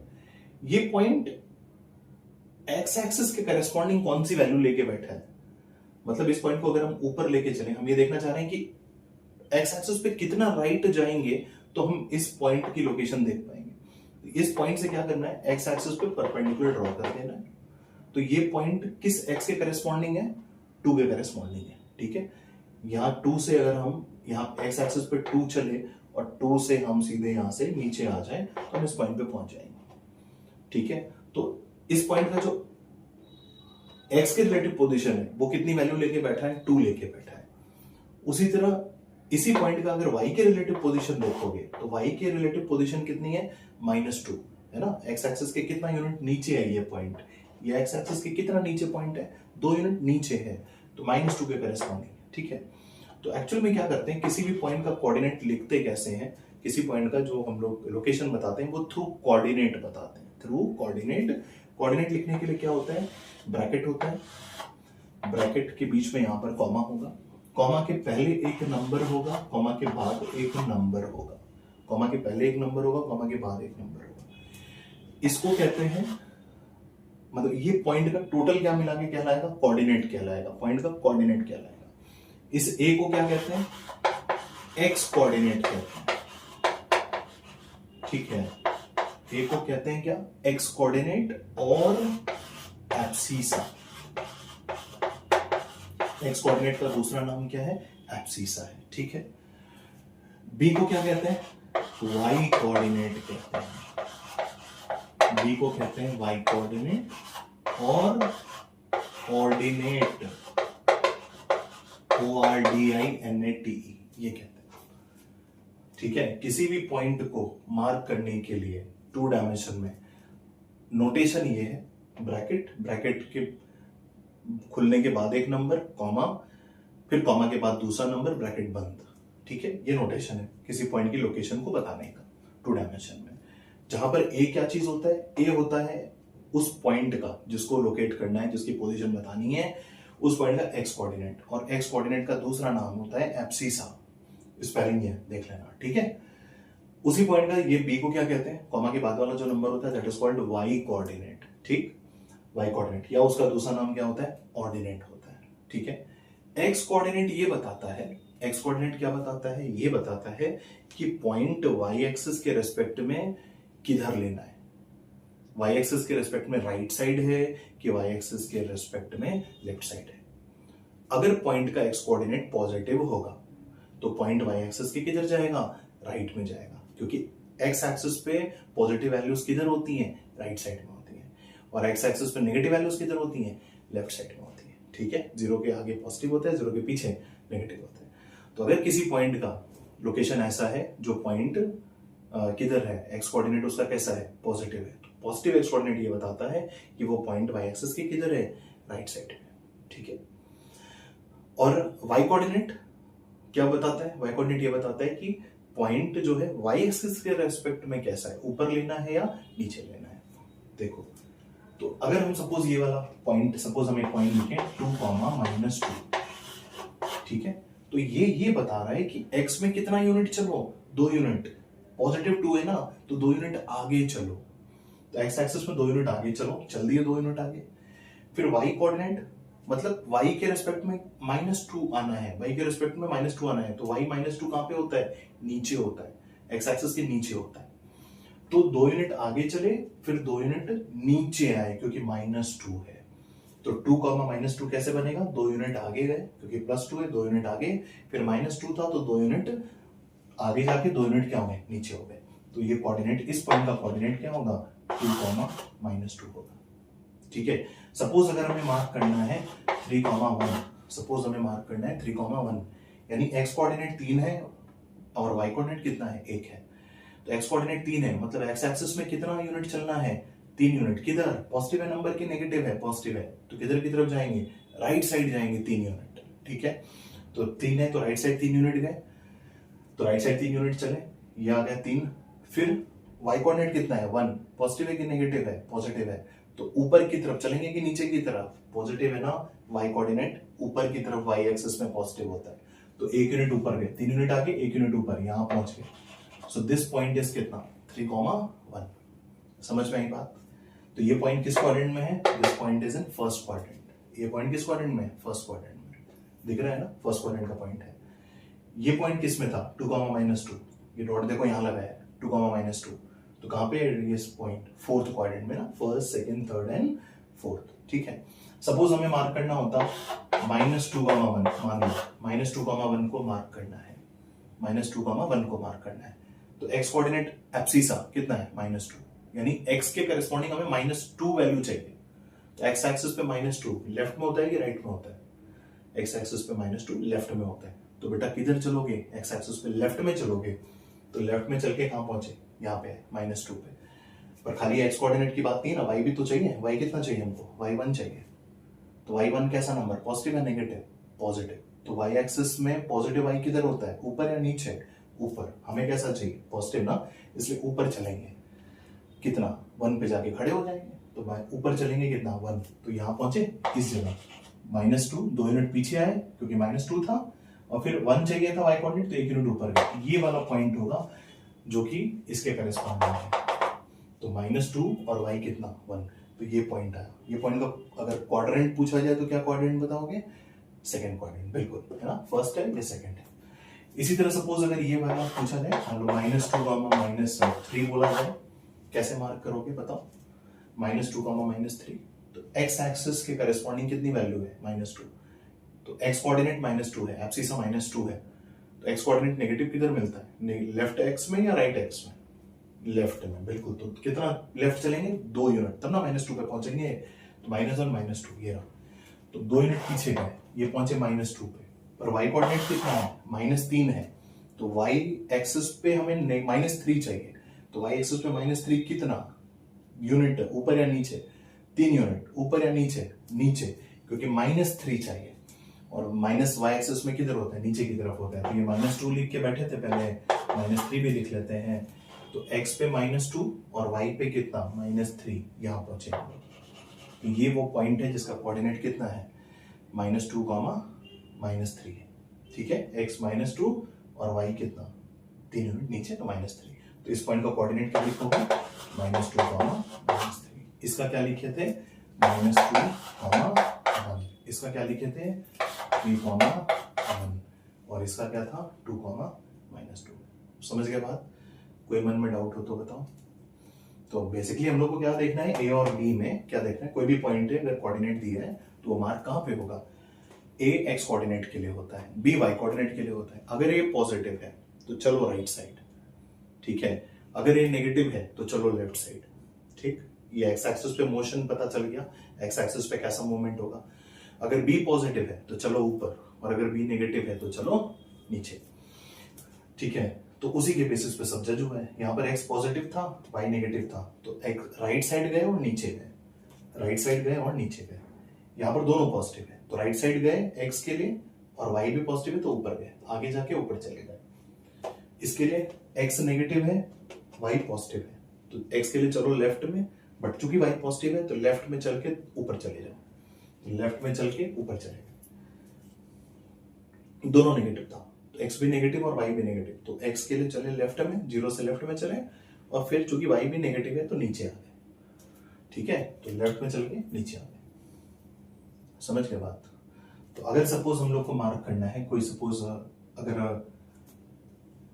ये पॉइंट एक्स एक्सिस के करस्पॉन्डिंग कौन सी वैल्यू लेके बैठा है, मतलब इस पॉइंट को अगर हम ऊपर लेके चलें, हम ये देखना चाह रहे हैं कि एक्स एक्सिस पे कितना राइट जाएंगे तो हम इस पॉइंट की लोकेशन देख पाएंगे। इस पॉइंट से क्या करना है, एक्स एक्सिस पे परपेंडिकुलर ड्रॉ कर देना है। तो ये पॉइंट किस एक्स के करस्पॉन्डिंग है, 2 के करस्पॉन्डिंग है, ठीक है। यहाँ 2 से अगर हम यहाँ एक्स एक्सिस पे 2 चले और 2 से हम सीधे यहां से नीचे आ जाए तो हम इस पॉइंट पे पहुंच जाएंगे, ठीक है। तो इस पॉइंट का जो एक्स के रिलेटिव पोजीशन है वो कितनी वैल्यू लेके बैठा है, 2 लेके बैठा है। उसी तरह इसी पॉइंट का अगर वाई के रिलेटिव पोजीशन देखोगे तो वाई के रिलेटिव पोजीशन कितनी है, -2 है ना। एक्स एक्सिस के कितना यूनिट नीचे है ये पॉइंट, ये एक्स एक्सिस के कितना नीचे पॉइंट है, 2 यूनिट नीचे है, तो -2 के करस्पॉन्डिंग, ठीक है। तो एक्चुअल में क्या करते हैं, किसी भी पॉइंट का कोऑर्डिनेट लिखते कैसे हैं, किसी पॉइंट का जो हम लोग लोकेशन बताते हैं वो थ्रू कोऑर्डिनेट बताते हैं, थ्रू कोऑर्डिनेट। कोऑर्डिनेट लिखने के लिए क्या होता है, ब्रैकेट होता है, ब्रैकेट के बीच में यहां पर कॉमा होगा, कॉमा के पहले एक नंबर होगा, कॉमा के बाद एक नंबर होगा, कॉमा के पहले एक नंबर होगा, कॉमा के बाद एक नंबर होगा। इसको कहते हैं, मतलब ये पॉइंट का टोटल क्या मिला के कहलाएगा, कोऑर्डिनेट कहलाएगा, पॉइंट का कोऑर्डिनेट कहलाएगा। इस ए को क्या कहते हैं, एक्स कोऑर्डिनेट कहते हैं, ठीक है। ए को कहते हैं क्या, एक्स कोऑर्डिनेट और एब्सिसा। एक्स कोऑर्डिनेट का दूसरा नाम क्या है, एब्सिसा है, ठीक है। बी को क्या कहते हैं, वाई कोऑर्डिनेट कहते हैं, बी को कहते हैं वाई कोऑर्डिनेट और ऑर्डिनेट, ORDINATE ये कहते हैं, ठीक है। किसी भी पॉइंट को मार्क करने के लिए टू डायमेंशन में नोटेशन ये है, ब्रैकेट, ब्रैकेट के खुलने के बाद एक नंबर, कॉमा, फिर कॉमा के बाद दूसरा नंबर, ब्रैकेट बंद, ठीक है। ये नोटेशन है किसी पॉइंट की लोकेशन को बताने का टू डायमेंशन में। जहां पर ए क्या चीज होता है, ए होता है उस पॉइंट का जिसको लोकेट करना है, जिसकी पोजीशन बतानी है, उस पॉइंट का एक्स कोऑर्डिनेट, और एक्स कोऑर्डिनेट का दूसरा नाम होता है एब्सिसा, स्पेलिंग है देख लेना, ठीक है। उसी पॉइंट का ये बी को क्या कहते हैं, कॉमा के बाद वाला जो नंबर होता है that is called y coordinate, ठीक, वाई कोऑर्डिनेट, या उसका दूसरा नाम क्या होता है, ऑर्डिनेट होता है, ठीक है। एक्स कोऑर्डिनेट ये बताता है, एक्स कोऑर्डिनेट क्या बताता है, ये बताता है कि पॉइंट वाई एक्सिस के रेस्पेक्ट में किधर लेना है, वाई एक्सिस के रेस्पेक्ट में राइट साइड है कि वाई एक्सिस के रेस्पेक्ट में लेफ्ट साइड है। अगर पॉइंट का एक्स कोऑर्डिनेट पॉजिटिव होगा तो पॉइंट वाई एक्सिस के किधर जाएगा, राइट में जाएगा, क्योंकि एक्स एक्सिस पे पॉजिटिव वैल्यूज किधर होती हैं, राइट साइड में होती हैं, और एक्स एक्सिस पे नेगेटिव वैल्यूज किधर होती हैं, लेफ्ट साइड में होती है, ठीक है। 0 के आगे पॉजिटिव होता है, 0 के पीछे नेगेटिव होता है। तो अगर किसी पॉइंट का लोकेशन ऐसा है जो पॉइंट किधर है, एक्स कोऑर्डिनेट उसका कैसा है, पॉजिटिव है, पॉजिटिव एक्स कोऑर्डिनेट ये बताता है कि वो पॉइंट वाई एक्सिस के किधर है, राइट साइड में, ठीक है। और वाई कोऑर्डिनेट क्या बताता है, वाई कोऑर्डिनेट ये बताता है कि पॉइंट जो है वाई एक्सिस के रेस्पेक्ट में कैसा है, ऊपर लेना है या नीचे लेना है। देखो, तो अगर हम सपोज ये वाला पॉइंट, सपोज हम एक पॉइंट लिखें 2, -2, ठीक है, तो ये बता रहा है कि एक्स में कितना यूनिट चलो, 2 यूनिट, पॉजिटिव 2 है ना, तो 2 यूनिट आगे चलो, तो एक्स एक्सिस में 2 यूनिट आगे चलो, चल दिए 2 यूनिट आगे। फिर वाई कोऑर्डिनेट मतलब y के रेस्पेक्ट में -2 आना है, y के रेस्पेक्ट में -2 आना है, तो y -2 कहां पे होता है, नीचे होता है, x एक्सिस के नीचे होता है। तो 2 यूनिट आगे चले, फिर 2 यूनिट नीचे आए क्योंकि -2 है। तो 2 -2 कैसे बनेगा, 2 यूनिट आगे गए क्योंकि +2 है, 2 यूनिट आगे, फिर -2 था तो 2 यूनिट आगे जाके 2 यूनिट क्या हो गए, नीचे हो गए। तो ये कोऑर्डिनेट, इस पॉइंट का कोऑर्डिनेट क्या होगा, 2, -2 होगा। ठीक है। सपोज अगर हमें मार्क करना है 3, 1, सपोज हमें मार्क करना है 3, 1, यानी x कोऑर्डिनेट 3 है और y कोऑर्डिनेट कितना है, 1 है। तो x कोऑर्डिनेट 3 है, मतलब x एक्सिस में कितना यूनिट चलना है, 3 यूनिट। किधर, पॉजिटिव है नंबर की नेगेटिव है, पॉजिटिव है, तो किधर की तरफ जाएंगे, राइट साइड जाएंगे 3 यूनिट। ठीक है, तो 3 है तो राइट साइड 3 यूनिट गए, तो राइट साइड 3 यूनिट चले, ये आ गया 3। फिर y कोऑर्डिनेट कितना है, 1, पॉजिटिव है कि नेगेटिव है, पॉजिटिव है, तो ऊपर की तरफ चलेंगे कि नीचे की तरफ, पॉजिटिव है ना, y कोऑर्डिनेट ऊपर की तरफ y एक्सिस में पॉजिटिव होता है, तो 1 यूनिट ऊपर गए, 3 यूनिट आगे, 1 यूनिट ऊपर, यहां पहुंच गए। सो दिस पॉइंट इज कितना, 3, 1। समझ में आई बात। तो ये पॉइंट किस क्वाड्रेंट में है, this point is in first quadrant. ये पॉइंट किस क्वाड्रेंट में है, फर्स्ट क्वाड्रेंट में, दिख रहा है ना, फर्स्ट क्वाड्रेंट का पॉइंट है। ये पॉइंट किस में था, 2, -2, ये डॉट देखो यहां लगा है, 2, -2, तो कहां पे है ये पॉइंट, फोर्थ क्वाड्रेंट में ना, first, second, third and fourth. ठीक है। सपोज हमें मार्क करना होता -2, 1, मान लो -2, 1 को मार्क करना है, -2, 1 को मार्क करना है, तो x कोऑर्डिनेट एब्सिसा कितना है, -2, यानी x के करस्पॉन्डिंग हमें -2 वैल्यू चाहिए। तो x एक्सिस पे -2 लेफ्ट में होता है कि राइट में होता है, x एक्सिस पे -2 लेफ्ट में होता है। तो बेटा किधर चलोगे, x एक्सिस पे लेफ्ट में चलोगे, तो लेफ्ट में चल के कहां पहुंचे, यहाँ पे -2 पे। पर खाली x कोऑर्डिनेट की बात नहीं है ना, y भी तो चाहिए, y कितना चाहिए हमको, y1 चाहिए। तो y1 कैसा नंबर, पॉजिटिव या नेगेटिव, पॉजिटिव, तो y एक्सिस में पॉजिटिव y किधर होता है, ऊपर या नीचे, ऊपर। हमें कैसा चाहिए, पॉजिटिव ना, इसलिए ऊपर चलेंगे, कितना, 1 पे जाके खड़े हो जाएंगे, तो ऊपर चलेंगे कितना, 1, तो यहां पहुंचे इस जगह, -2, 2 यूनिट पीछे आए क्योंकि -2 था, और फिर 1 चाहिए था y कोऑर्डिनेट, तो 1 यूनिट ऊपर गए। ये वाला पॉइंट होगा जो कि इसके करेस्पॉन्डिंग है। तो -2 और y कितना, 1, तो ये पॉइंट आया। ये पॉइंट का अगर क्वाड्रेंट पूछा जाए तो क्या क्वाड्रेंट बताओगे, सेकंड क्वाड्रेंट, बिल्कुल है ना, फर्स्ट है ये सेकंड है। इसी तरह सपोज अगर ये वाला पूछा जाए, मान लो -2, -3 बोला जाए, कैसे मार्क करोगे बताओ, -2, -3, तो x एक्सिस के करेस्पॉन्डिंग कितनी वैल्यू है, -2, तो x कोऑर्डिनेट -2 है, एब्सिसा -2 है, तो x कोऑर्डिनेट नेगेटिव किधर मिलता है, लेफ्ट x में या राइट x में, लेफ्ट में, बिल्कुल। तो कितना लेफ्ट चलेंगे, 2 यूनिट, तब ना -2 पे पहुंचेंगे, तो -1, -2 ये रहा, तो 2 यूनिट पीछे गए, ये पहुंचे -2 पे, पर y कोऑर्डिनेट कितना है, -3 है, तो y एक्सिस पे हमें -3 चाहिए, तो y एक्सिस पे -3 कितना यूनिट, ऊपर या नीचे, 3 यूनिट, ऊपर या नीचे, नीचे, क्योंकि -3 चाहिए, और माइनस y एक्सिस में किधर होता है, नीचे की तरफ होता है, तो ये -2 लिख के बैठे थे पहले, -3 भी लिख लेते हैं, तो x पे -2 और y पे कितना, -3, यहां पहुंचे। तो ये वो पॉइंट है जिसका कोऑर्डिनेट कितना है, -2, -3 है। ठीक है, x -2 और y कितना, 3 यूनिट नीचे, तो -3। तो इस पॉइंट का कोऑर्डिनेट क्या लिखोगे, -2, -3। इसका क्या लिखे थे, -2, 1। इसका क्या लिखे थे, 3, 1, और इसका क्या था, 2, -2। समझ गए बात, कोई मन में डाउट हो तो बताओ। तो बेसिकली हम लोग को क्या देखना है, ए और बी में क्या देखना है, कोई भी पॉइंट है अगर कोऑर्डिनेट दिया है तो वो मार्क कहां पे होगा, ए एक्स कोऑर्डिनेट के लिए होता है, बी वाई कोऑर्डिनेट के लिए होता है। अगर ये पॉजिटिव है तो चलो राइट साइड, ठीक है, अगर ये नेगेटिव है तो चलो लेफ्ट साइड। ठीक, ये एक्स एक्सिस पे मोशन पता चल गया, एक्स एक्सिस पे कैसा मूवमेंट होगा। अगर बी पॉजिटिव है तो चलो ऊपर, और अगर बी नेगेटिव है तो चलो नीचे। ठीक है, तो उसी के बेसिस पे सब जज हुआ है। यहाँ पर एक्स पॉजिटिव था, वाई नेगेटिव था, तो एक राइट साइड गए और नीचे गए, राइट साइड गए और नीचे गए। यहाँ पर दोनों पॉजिटिव है, तो राइट साइड गए एक्स के लिए, और वाई भी पॉजिटिव है तो ऊपर गए, आगे जाके ऊपर चले गए। इसके लिए एक्स नेगेटिव है, वाई पॉजिटिव है, तो एक्स के लिए चलो लेफ्ट में, बट चूंकि वाई पॉजिटिव है तो लेफ्ट में चल के ऊपर चले जाओ, लेफ्ट में चल के ऊपर चले गए। दोनों नेगेटिव था, तो एक्स भी नेगेटिव और वाई भी नेगेटिव, तो एक्स के लिए चले लेफ्ट में, 0 से लेफ्ट में चले, और फिर चूंकि वाई भी नेगेटिव है तो नीचे आ गए। ठीक है, तो लेफ्ट में चल के नीचे आ गए। समझ के बात। तो अगर सपोज हम लोग को मार्क करना है, कोई सपोज अगर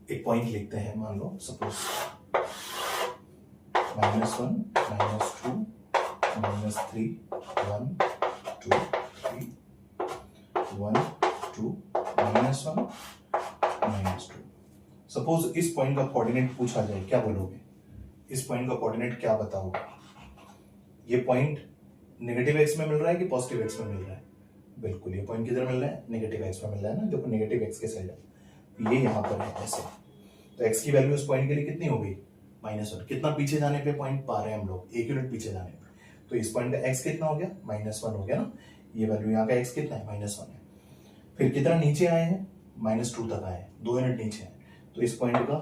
एक पॉइंट लिखते हैं, मान लो सपोज -1 -2 -3 1 2 3 1 2 -1 -2। सपोज इस पॉइंट का कोऑर्डिनेट पूछा जाए, क्या बोलोगे? इस पॉइंट का कोऑर्डिनेट क्या बताओगे? ये पॉइंट नेगेटिव एक्स में मिल रहा है कि पॉजिटिव एक्स में मिल रहा है? बिल्कुल, ये पॉइंट किधर मिल रहा है? नेगेटिव एक्स में मिल रहा है ना, देखो नेगेटिव एक्स के साइड है, ये यहां पर है ऐसे। तो एक्स की वैल्यू इस पॉइंट के लिए कितनी हो गई? -1। कितना पीछे जाने पे पॉइंट पा रहे हैं हम लोग? 1 यूनिट पीछे जाने पे। तो इस पॉइंट का एक्स कितना हो गया? -1 हो गया ना। ये वैल्यू यहाँ का एक्स कितना है? -1 है। फिर कितना नीचे आए हैं? -2 तक आए हैं, 2 यूनिट नीचे हैं। तो इस पॉइंट का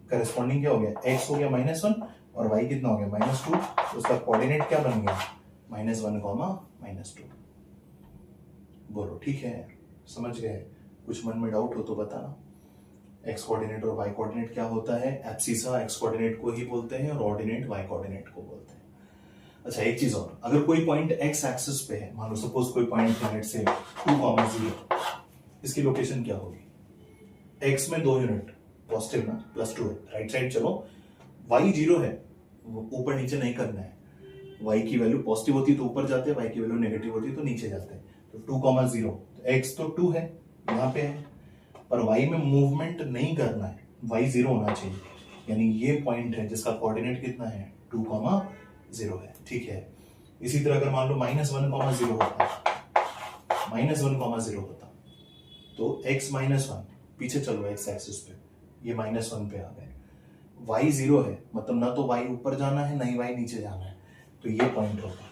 करस्पॉन्डिंग क्या हो गया? एक्स हो गया -1 और वाई कितना हो गया? -2। तो उसका कोऑर्डिनेट क्या बन गया? -1, -2। बोलो ठीक है, समझ गए? कुछ मन में डाउट हो तो बताना। एक्स कोऑर्डिनेट और वाई कोऑर्डिनेट क्या होता है? एब्सिसा एक्स कोऑर्डिनेट को ही बोलते हैं और ऑर्डिनेट वाई कोऑर्डिनेट को बोलते हैं। अच्छा, एक चीज और, अगर कोई पॉइंट एक्स एक्सिस पे है, मान लो सपोज कोई पॉइंट है लेट्स से 2, 0, इसकी लोकेशन क्या होगी? एक्स में 2 यूनिट, पॉजिटिव ना, +2 है, राइट साइड चलो। वाई 0 है, ऊपर नीचे नहीं करना है। वाई की वैल्यू पॉजिटिव होती है तो ऊपर जाते हैं, वाई की वैल्यू नेगेटिव होती है तो नीचे जाते हैं। तो 2, 0, तो एक्स तो 2 है, यहाँ पे है, पर वाई में मूवमेंट नहीं करना है, वाई 0 होना चाहिए। यानी ये पॉइंट है जिसका कोऑर्डिनेट कितना है? 2, 0 है, ठीक है। इसी तरह अगर मान लो -1, 0 होता, -1, 0 होता, तो x -1, पीछे चलो एक्स एक्सिस पे, ये -1 पे आ गए। y 0 है, मतलब ना तो y ऊपर जाना है ना ही y नीचे जाना है, तो ये पॉइंट होगा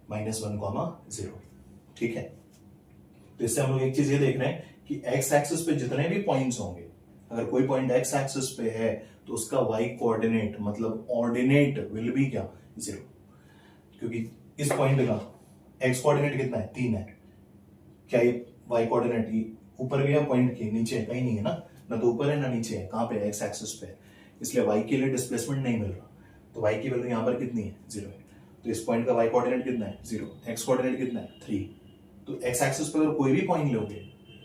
-1, 0, ठीक है। तो इससे हम लोग एक चीज ये देख रहे हैं कि x एक्सिस पे जितने भी पॉइंट्स होंगे, अगर कोई पॉइंट x एक्सिस पे है तो उसका y कोऑर्डिनेट मतलब ऑर्डिनेट विल बी क्या? 0, क्योंकि इस पॉइंट का x कोऑर्डिनेट कितना है? 3 है। क्या ये y कोऑर्डिनेट ऊपर गया पॉइंट के, नीचे कहीं नहीं है ना तो ऊपर है ना नीचे है, कहां पे? x एक्सिस पे, इसलिए y के लिए डिस्प्लेसमेंट नहीं मिल रहा, तो y की वैल्यू यहां पर कितनी है? 0 है। तो इस पॉइंट का y कोऑर्डिनेट कितना है? 0। x कोऑर्डिनेट कितना है? 3। तो x एक्सिस पर अगर कोई भी पॉइंट लोगे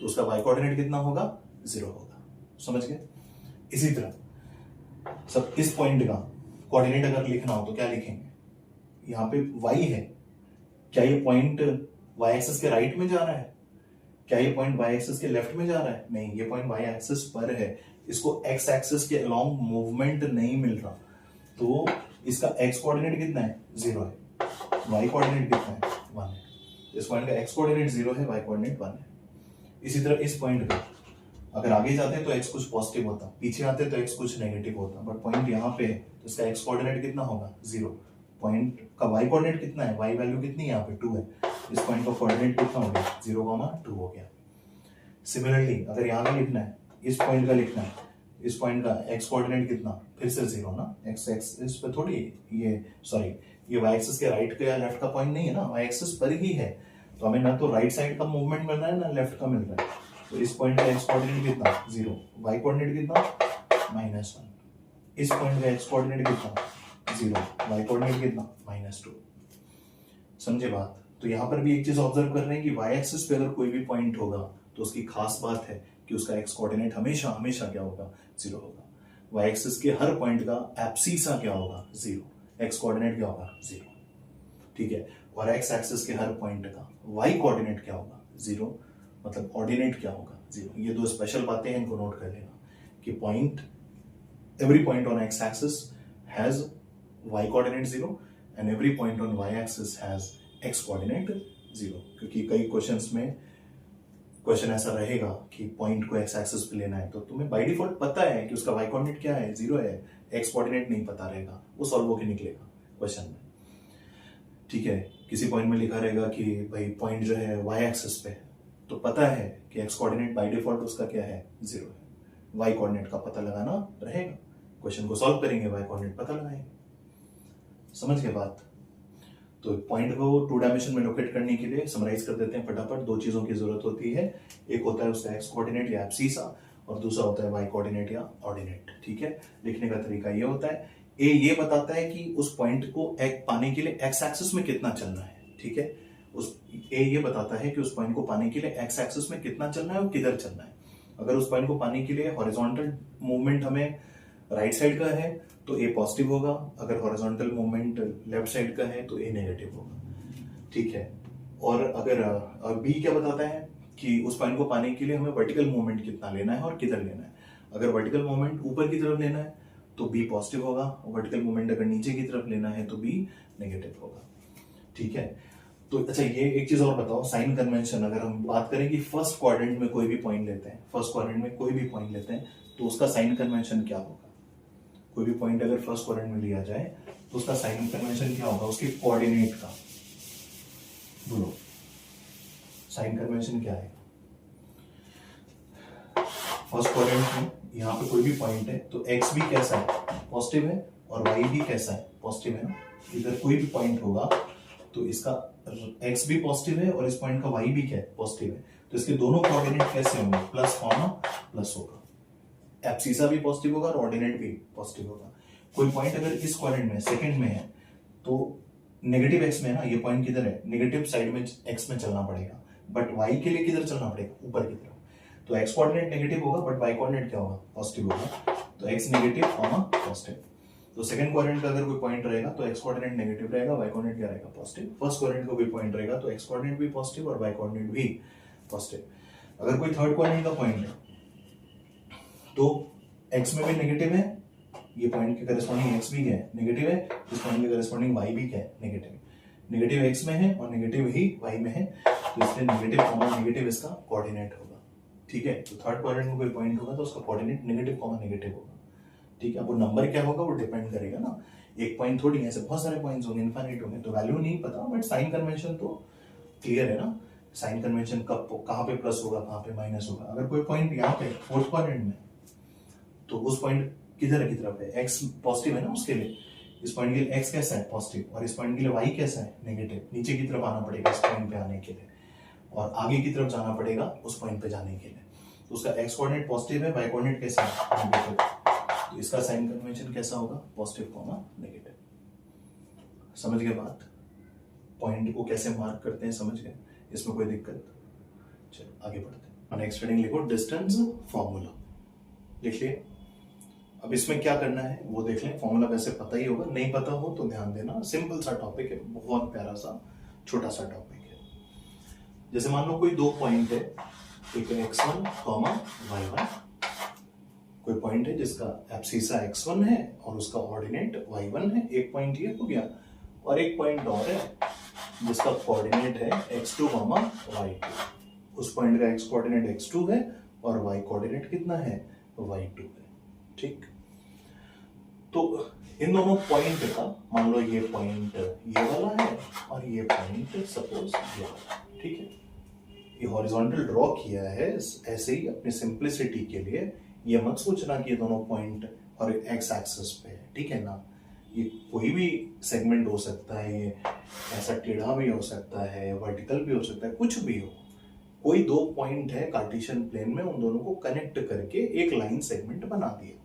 तो उसका y कोऑर्डिनेट कितना होगा? 0 होगा, समझ गए? इसी तरह सब इस पॉइंट का कोऑर्डिनेट अगर लिखना हो तो क्या लिखेंगे? यहाँ पे y है, क्या ये पॉइंट y एक्सिस के राइट में जा रहा है? क्या ये पॉइंट y एक्सिस के लेफ्ट में जा रहा है? नहीं, ये पॉइंट y एक्सिस पर है, इसको x एक्सिस के अलोंग मूवमेंट नहीं मिल रहा, तो इसका x कोऑर्डिनेट कितना है? 0 है। y कोऑर्डिनेट कितना है? 1 है। इस पॉइंट का x कोऑर्डिनेट 0 है, y कोऑर्डिनेट 1 है। इसी तरह इस पॉइंट का अगर आगे जाते तो x कुछ पॉजिटिव होता, पीछे आते तो x कुछ नेगेटिव होता, बट पॉइंट यहाँ पे है तो इसका x कोऑर्डिनेट कितना होगा? 0। पॉइंट का y कोऑर्डिनेट कितना है? y वैल्यू कितनी है यहाँ पे? 2 है। इस पॉइंट का कोऑर्डिनेट कितना हो गया? 0, 2 हो गया। सिमिलरली अगर यहाँ का लिखना है, इस पॉइंट का लिखना है, इस पॉइंट का x कोऑर्डिनेट कितना? फिर से 0 ना, x एक्सिस पे थोड़ी, ये सॉरी, ये y एक्सिस के राइट का या लेफ्ट का पॉइंट नहीं है ना, y एक्सिस पर ही है, तो हमें ना तो राइट साइड का मूवमेंट मिल रहा है ना लेफ्ट का मिल रहा है। तो इस पॉइंट का x कोऑर्डिनेट कितना? 0। y कोऑर्डिनेट कितना? -1। इस पॉइंट का x कोऑर्डिनेट कितना? 0। y कोऑर्डिनेट कितना? -2। समझे बात? तो यहाँ पर भी एक चीज ऑब्जर्व कर रहे हैं कि y एक्सिस पे अगर कोई भी पॉइंट होगा तो उसकी खास बात है कि उसका x कोऑर्डिनेट हमेशा हमेशा क्या होगा? 0 होगा। y एक्सिस के हर पॉइंट का एब्सिसा क्या होगा? 0। x कोऑर्डिनेट क्या होगा? 0, ठीक है। और x एक्सिस के हर पॉइंट का y कोऑर्डिनेट क्या होगा? 0, मतलब ऑर्डिनेट क्या होगा? 0। ये दो स्पेशल बातें हैं, इनको नोट कर लेना कि point, every point on x axis has y coordinate 0 and every point on y axis has x coordinate 0, क्योंकि कई क्वेश्चंस में क्वेश्चन ऐसा रहेगा कि पॉइंट को x एक्सिस पे लेना है तो तुम्हें बाय डिफॉल्ट पता है कि उसका y कोऑर्डिनेट क्या है? 0 है, x कोऑर्डिनेट नहीं पता रहेगा, वो सॉल्व होके निकलेगा क्वेश्चन में, ठीक है। किसी पॉइंट में लिखा रहेगा कि भाई पॉइंट जो है y एक्सिस पे, तो पता है कि x कोऑर्डिनेट बाय डिफॉल्ट उसका क्या है? 0 है। y कोऑर्डिनेट का पता लगाना रहेगा, क्वेश्चन को सॉल्व करेंगे, y कोऑर्डिनेट पता लगाएंगे, समझ गए बात? तो पॉइंट को 2 डायमेंशन में लोकेट करने के लिए समराइज कर देते हैं फटाफट। 2 चीजों की जरूरत होती है, एक होता है उसका x कोऑर्डिनेट या एब्सिसा, और दूसरा होता है y कोऑर्डिनेट या ऑर्डिनेट, ठीक है। लिखने का तरीका ये होता है, ए ये बताता है कि उस पॉइंट को पाने के लिए x एक्सिस में कितना चलना है, ठीक है। उस ए ये बताता है कि उस पॉइंट को पाने के लिए एक्स एक्सिस में कितना चलना है और किधर चलना है। अगर उस पॉइंट को पाने के लिए हॉरिजॉन्टल मूवमेंट हमें राइट साइड का है तो ए पॉजिटिव होगा, अगर हॉरिजॉन्टल मूवमेंट लेफ्ट साइड का है तो ए नेगेटिव होगा, ठीक है। और अगर बी क्या बताता है कि उस पॉइंट को पाने के लिए हमें वर्टिकल मूवमेंट कितना लेना है और किधर लेना है। अगर वर्टिकल मूवमेंट ऊपर की तरफ लेना है तो बी पॉजिटिव होगा, वर्टिकल मूवमेंट अगर नीचे की तरफ लेना है तो बी नेगेटिव होगा, ठीक है। तो अच्छा ये एक चीज और बताओ, साइन कन्वेंशन अगर हम बात करें कि फर्स्ट क्वाड्रेंट में कोई भी पॉइंट लेते हैं, फर्स्ट क्वाड्रेंट में कोई भी पॉइंट लेते हैं तो उसका साइन कन्वेंशन क्या होगा। कोई भी पॉइंट अगर फर्स्ट क्वाड्रेंट में लिया जाए तो उसका साइन कन्वेंशन क्या होगा, उसके कोऑर्डिनेट का बोलो, साइन कन्वेंशन क्या है। फर्स्ट क्वाड्रेंट में यहाँ पे कोई भी पॉइंट है तो एक्स भी कैसा है, पॉजिटिव है, और वाई भी कैसा है, पॉजिटिव है ना। इधर कोई भी पॉइंट होगा तो इसका एक्स भी पॉजिटिव है और इस पॉइंट का वाई भी क्या है, पॉजिटिव है, तो इसके दोनों कोऑर्डिनेट कैसे होंगे, प्लस कॉमा प्लस होगा। एब्सिसा भी पॉजिटिव होगा और ऑर्डिनेट भी पॉजिटिव होगा। कोई पॉइंट अगर इस क्वाड्रेंट में सेकंड में है तो नेगेटिव एक्स में है ना, ये पॉइंट किधर है, नेगेटिव साइड में एक्स में चलना पड़ेगा, बट वाई के लिए किधर चलना पड़ेगा, ऊपर की तरफ। तो एक्स कोऑर्डिनेट नेगेटिव होगा बट वाई कोऑर्डिनेट क्या होगा, पॉजिटिव होगा, तो एक्स नेगेटिव कॉमा पॉजिटिव। तो सेकंड क्वाड्रेंट का अगर कोई पॉइंट रहेगा तो एक्स कोऑर्डिनेट नेगेटिव रहेगा, वाई कोऑर्डिनेट क्या रहेगा, पॉजिटिव। फर्स्ट क्वाड्रेंट का कोई पॉइंट रहेगा तो एक्स कोऑर्डिनेट भी पॉजिटिव और वाई कोऑर्डिनेट भी पॉजिटिव। अगर कोई थर्ड क्वाड्रेंट का पॉइंट है तो एक्स में भी नेगेटिव है, ये पॉइंट के करस्पॉन्डिंग एक्स भी क्या है, नेगेटिव है, इस पॉइंट के करस्पॉन्डिंग वाई भी क्या है, नेगेटिव। नेगेटिव एक्स में है और नेगेटिव ही वाई में है, तो इसलिए नेगेटिव कॉमा नेगेटिव इसका कोऑर्डिनेट होगा, ठीक है। तो थर्ड क्वाड्रेंट में कोई पॉइंट होगा तो उसका कोऑर्डिनेट नेगेटिव कॉमा नेगेटिव होगा, ठीक है। अब वो नंबर क्या होगा वो डिपेंड करेगा ना, एक पॉइंट थोड़ी, ऐसे बहुत सारे पॉइंट्स होंगे, इनफाइनाइट होंगे, तो वैल्यू नहीं पता, बट साइन कन्वेंशन तो क्लियर है ना। साइन कन्वेंशन कब कहाँ पे प्लस होगा कहाँ पे माइनस होगा। अगर कोई पॉइंट यहाँ पे फोर्थ क्वाड्रेंट में तो उस पॉइंट किधर की तरफ है, एक्स पॉजिटिव है ना उसके लिए, इस पॉइंट के लिए एक्स कैसा है, पॉजिटिव, और इस पॉइंट के लिए वाई कैसा है, नेगेटिव। नीचे की तरफ आना पड़ेगा इस पॉइंट पे आने के लिए और आगे की तरफ जाना पड़ेगा उस पॉइंट पे जाने के लिए। तो उसका एक्स कोऑर्डिनेट पॉजिटिव है, वाई कोऑर्डिनेट कैसा है, नेगेटिव, तो इसका साइन कन्वेंशन कैसा होगा, पॉजिटिव कॉमा नेगेटिव। समझ गए बात, पॉइंट को कैसे मार्क करते हैं समझ गए, इसमें कोई दिक्कत। चलो आगे बढ़ते हैं। नेक्स्ट हेडिंग लिखो डिस्टेंस फॉर्मूला, लिख लिए। अब इसमें क्या करना है वो देख लें, फॉर्मूला वैसे पता ही होगा, नहीं पता हो तो ध्यान देना, सिंपल सा टॉपिक है, बहुत प्यारा सा छोटा सा टॉपिक है। जैसे मान लो कोई दो पॉइंट है, एक x1 कॉमा y1, कोई पॉइंट है जिसका एब्सिसा x1 है और उसका ऑर्डिनेट y1 है, एक पॉइंट ये हो गया, और एक पॉइंट और है जिसका कोऑर्डिनेट है x2 कॉमा y2, उस पॉइंट का x कोऑर्डिनेट x2 है और y कोऑर्डिनेट कितना है, y2 है, ठीक। तो इन दोनों पॉइंट का मान लो ये पॉइंट ये वाला है और ये पॉइंट सपोज ये वाला, ठीक है। ये हॉरिजॉन्टल ड्रॉ किया है ऐसे ही अपनी सिंप्लिसिटी के लिए, ये मत सोचना कि ये दोनों पॉइंट और एक्स एक्सिस पे है, ठीक है ना। ये कोई भी सेगमेंट हो सकता है, ये ऐसा टेढ़ा भी हो सकता है, वर्टिकल भी हो सकता है, कुछ भी हो। कोई दो पॉइंट है कार्टेशियन प्लेन में, उन दोनों को कनेक्ट करके एक लाइन सेगमेंट बना दिया,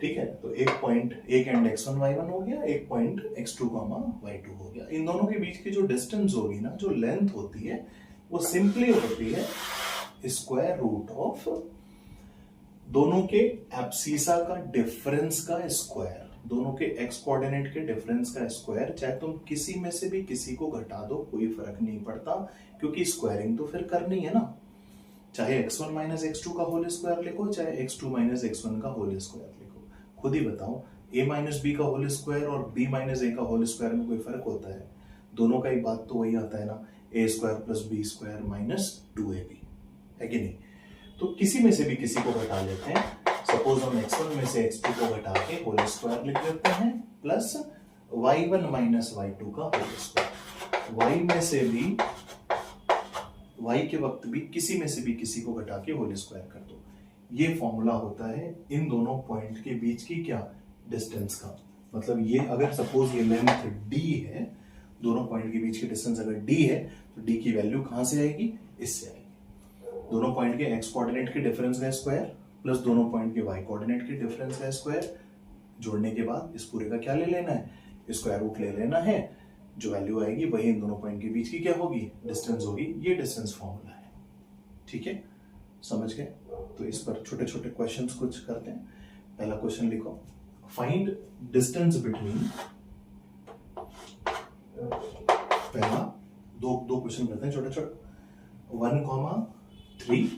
ठीक है। तो एक पॉइंट, एक एंड x1 y1 हो गया, एक पॉइंट x2 y2 हो गया। इन दोनों के बीच की जो डिस्टेंस होगी ना, जो लेंथ होती है, वो सिंपली होती है स्क्वायर रूट ऑफ दोनों के एब्सिसा का डिफरेंस का स्क्वायर, दोनों के एक्स कोऑर्डिनेट के डिफरेंस का स्क्वायर। चाहे तुम किसी में से भी किसी को घटा दो, कोई फर्क नहीं पड़ता, क्योंकि स्क्वायरिंग तो फिर करनी है ना। चाहे x1 माइनस x2 का होल स्क्वायर लिखो, चाहे x2 माइनस x1 का होल स्क्वायर लिखो, खुद ही बताओ a माइनस बी का होल स्क्वायर और b माइनस a का होल स्क्वायर में कोई फर्क होता है? दोनों का ही बात तो वही आता है ना, a square plus b square minus 2ab, है कि नहीं। तो किसी में से भी किसी को घटा लेते हैं। सपोज हम x1 में से x2 को घटा के होल स्क्वायर लिख देते हैं, प्लस y1 माइनस y2 का होल स्क्वायर। y में से भी, y के वक्त भी किसी में से भी किसी को घटा के होल स्क्वायर कर दो। ये फॉर्मूला होता है इन दोनों पॉइंट के बीच की क्या, डिस्टेंस का। मतलब ये अगर सपोज ये लेंथ d है, दोनों पॉइंट के बीच की डिस्टेंस अगर d है तो d की वैल्यू कहां से आएगी, इससे आएगी। दोनों पॉइंट के x कोऑर्डिनेट के डिफरेंस का स्क्वायर प्लस दोनों पॉइंट के y कोऑर्डिनेट के डिफरेंस का स्क्वायर जोड़ने के बाद इस पूरे का क्या ले लेना है, स्क्वायर रूट ले लेना है। जो वैल्यू आएगी वही इन दोनों पॉइंट के बीच की क्या होगी, डिस्टेंस होगी। ये डिस्टेंस फॉर्मूला है, ठीक है, समझ गए। तो इस पर छोटे छोटे क्वेश्चंस कुछ करते हैं। पहला क्वेश्चन लिखो, फाइंड डिस्टेंस बिटवीन, पहला दो क्वेश्चन करते हैं छोटे छोटे, 1,3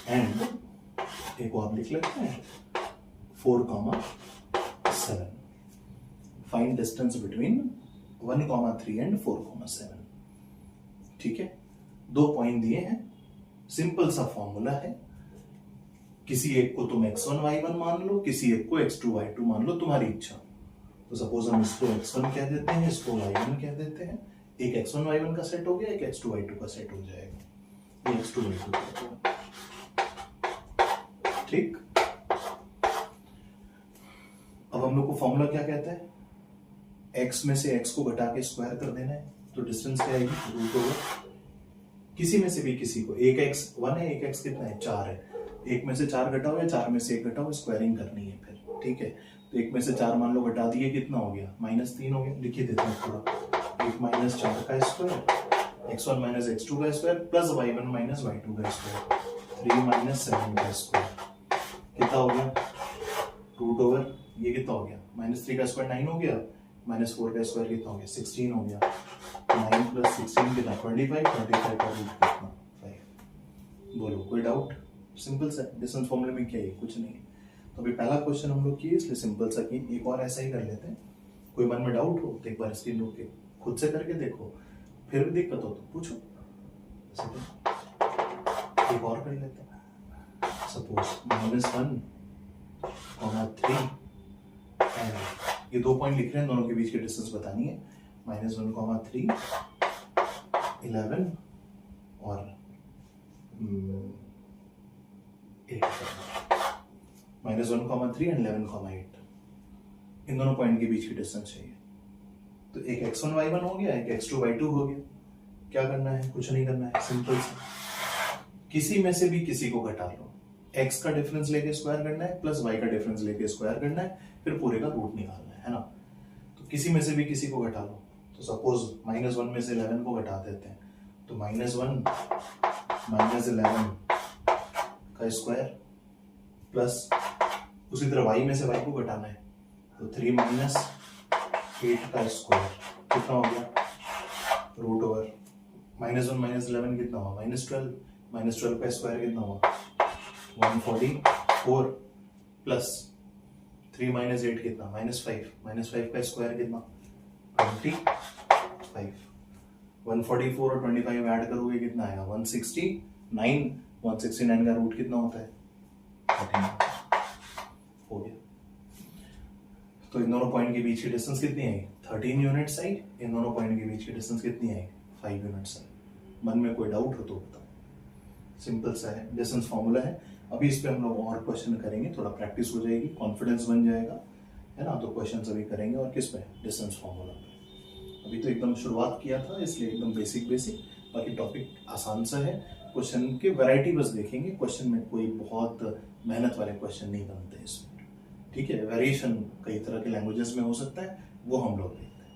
एंड एक और लिख लेते हैं 4,7। फाइंड डिस्टेंस बिटवीन 1,3 एंड 4,7, ठीक है। 2 पॉइंट दिए हैं, सिंपल सा फॉर्मूला है। किसी एक को तुम x1 y1 मान लो, किसी एक को x2 y2 मान लो, तुम्हारी इच्छा। तो सपोज हम इसको x1 कह देते हैं, इसको y1 कह देते हैं। एक x1 y1 का सेट हो गया, एक x2 y2 का सेट हो जाएगा। ये x2 y2 का होगा, ठीक। अब हम लोग को फॉर्मूला क्या कहता है, x में से x को घटा के स्क्वायर कर देना है, तो डिस्टेंस क्या आएगी, रूट ओवर किसी में से भी किसी को, एक x 1 है, एक x कितना है 4 है, एक में से 4 घटाओ या 4 में से 1 घटाओ, स्क्वायरिंग करनी है फिर, ठीक है। तो एक में से 4 मान लो घटा दिए, कितना हो गया, -3 हो गया। लिखिए देते हैं पूरा, 1 - 4 का स्क्वायर, x1 - x2 का स्क्वायर प्लस y1 - y2 का स्क्वायर, 3 - 7 का स्क्वायर, कितना हो गया, रूट ओवर ये कितना हो गया, -3 का स्क्वायर 9 हो गया, -4 का स्क्वायर कितना हो गया, 16 हो गया। 9 + 16 कितना, 25, 25 का रूट कितना, 5। बोलो कोई डाउट, सिंपल सा डिस्टेंस फॉर्मूले में क्या है, कुछ नहीं है। तो अभी पहला क्वेश्चन हम लोग किए, इसलिए सिंपल सा किए। एक और ऐसा ही कर लेते हैं, कोई मन में डाउट हो तो एक बार स्क्रीन रोक के खुद से करके देखो, फिर भी दिक्कत हो तो पूछो। एक और कर लेते हैं, सपोज -1,3 एंड ये 2 पॉइंट लिख रहे हैं, दोनों के बीच की डिस्टेंस बतानी है। -1,3 11 और 8, -1,3 एंड 11,8, इन दोनों पॉइंट के बीच की डिस्टेंस चाहिए। तो एक x1 y1 हो गया, एक x2 y2 हो गया। क्या करना है, कुछ नहीं करना है, सिंपल सा किसी में से भी किसी को घटा लो, x का डिफरेंस लेके स्क्वायर करना है प्लस y का डिफरेंस लेके स्क्वायर करना है, फिर पूरे का रूट निकालना है ना। तो किसी में से भी किसी को घटा लो, तो सपोज -1 में से 11 को घटा देते हैं, तो -1 - 11 का स्क्वायर प्लस उसी तरह y में से y को घटाना है, तो 3 - 8 का स्क्वायर कितना हो गया, रूट ओवर -1 - 11 कितना हुआ, -12, -12 का स्क्वायर कितना हुआ, 144 प्लस 3 - 8 कितना, -5, -5 का स्क्वायर कितना, 25। 144 और 25 ऐड करोगे कितना आएगा, 169। 169 का रूट कितना होता है, 13 हो गया। तो इन दोनों पॉइंट के बीच की डिस्टेंस कितनी आएगी, 13 यूनिट साइड। इन दोनों पॉइंट के बीच की डिस्टेंस कितनी आएगी, 5 यूनिट साइड। मन में कोई डाउट हो तो बताओ, सिंपल सा है, डिस्टेंस फॉर्मूला है। अभी इस पे हम लोग और क्वेश्चन करेंगे, थोड़ा प्रैक्टिस हो जाएगी, कॉन्फिडेंस बन जाएगा, है ना। तो क्वेश्चंस अभी करेंगे, और किस पे, डिस्टेंस फॉर्मूला पे। अभी तो एकदम शुरुआत किया था, इसलिए एकदम बेसिक, बाकी टॉपिक आसान सा है। क्वेश्चन की वैरायटी बस देखेंगे, क्वेश्चन में कोई बहुत मेहनत वाले क्वेश्चन नहीं बनते इसमें, ठीक है। वेरिएशन कई तरह के लैंग्वेजेस में हो सकता है, वो हम लोग देखते हैं,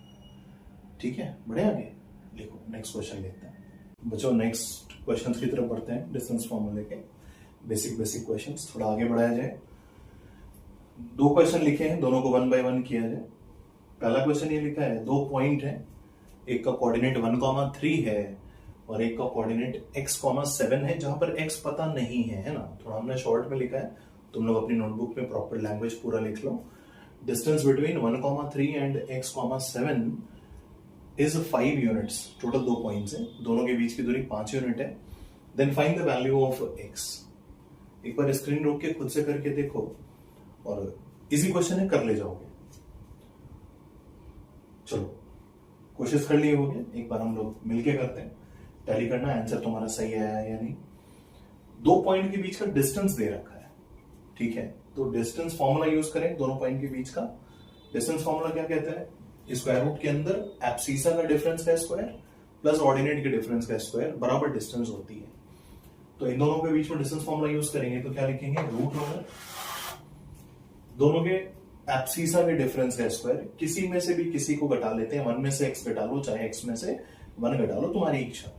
ठीक है। बढ़े आगे, लिखो नेक्स्ट क्वेश्चन लेते हैं बच्चों। नेक्स्ट क्वेश्चन की तरफ बढ़ते हैं, डिस्टेंस फॉर्मूले के बेसिक क्वेश्चंस। थोड़ा आगे बढ़ाया जाए, 2 क्वेश्चन लिखे हैं, दोनों को 1 बाय 1 किया जाए। पहला क्वेश्चन ये लिखा है, 2 पॉइंट है, एक का कोऑर्डिनेट 1,3 है और एक का कोऑर्डिनेट x,7 है, जहां पर x पता नहीं है ना। थोड़ा हमने शॉर्ट में लिखा है, तुम लोग अपनी नोटबुक में प्रॉपर लैंग्वेज पूरा लिख लो। Distance between 1,3 and x,7 is 5 units. Total 2 points है, दोनों के बीच की दूरी 5 यूनिट है। Then find the value of x। एक बार स्क्रीन रोक के खुद से करके देखो, और इजी क्वेश्चन है, कर ले जाओगे। चलो कोशिश कर लिए होगे, एक बार हम लोग मिलके करते हैं, टैली करना आंसर तुम्हारा सही आया या नहीं। 2 पॉइंट के बीच का डिस्टेंस दे रखा है, ठीक है। तो डिस्टेंस फॉर्मूला यूज करें दोनों पॉइंट के बीच का। डिस्टेंस फॉर्मूला क्या कहता है, स्क्वायर रूट के अंदर एब्सिसा का डिफरेंस का स्क्वायर प्लस ऑर्डिनेट के डिफरेंस का स्क्वायर बराबर डिस्टेंस होती है। तो इन दोनों के बीच में डिस्टेंस फॉर्मूला यूज करेंगे तो क्या लिखेंगे, रूट ओवर दोनों के एब्सिसा के डिफरेंस का स्क्वायर, किसी में से भी किसी को घटा लेते हैं, 1 में से x घटा लो, चाहे x में से 1 घटा लो, तुम्हारी इच्छा।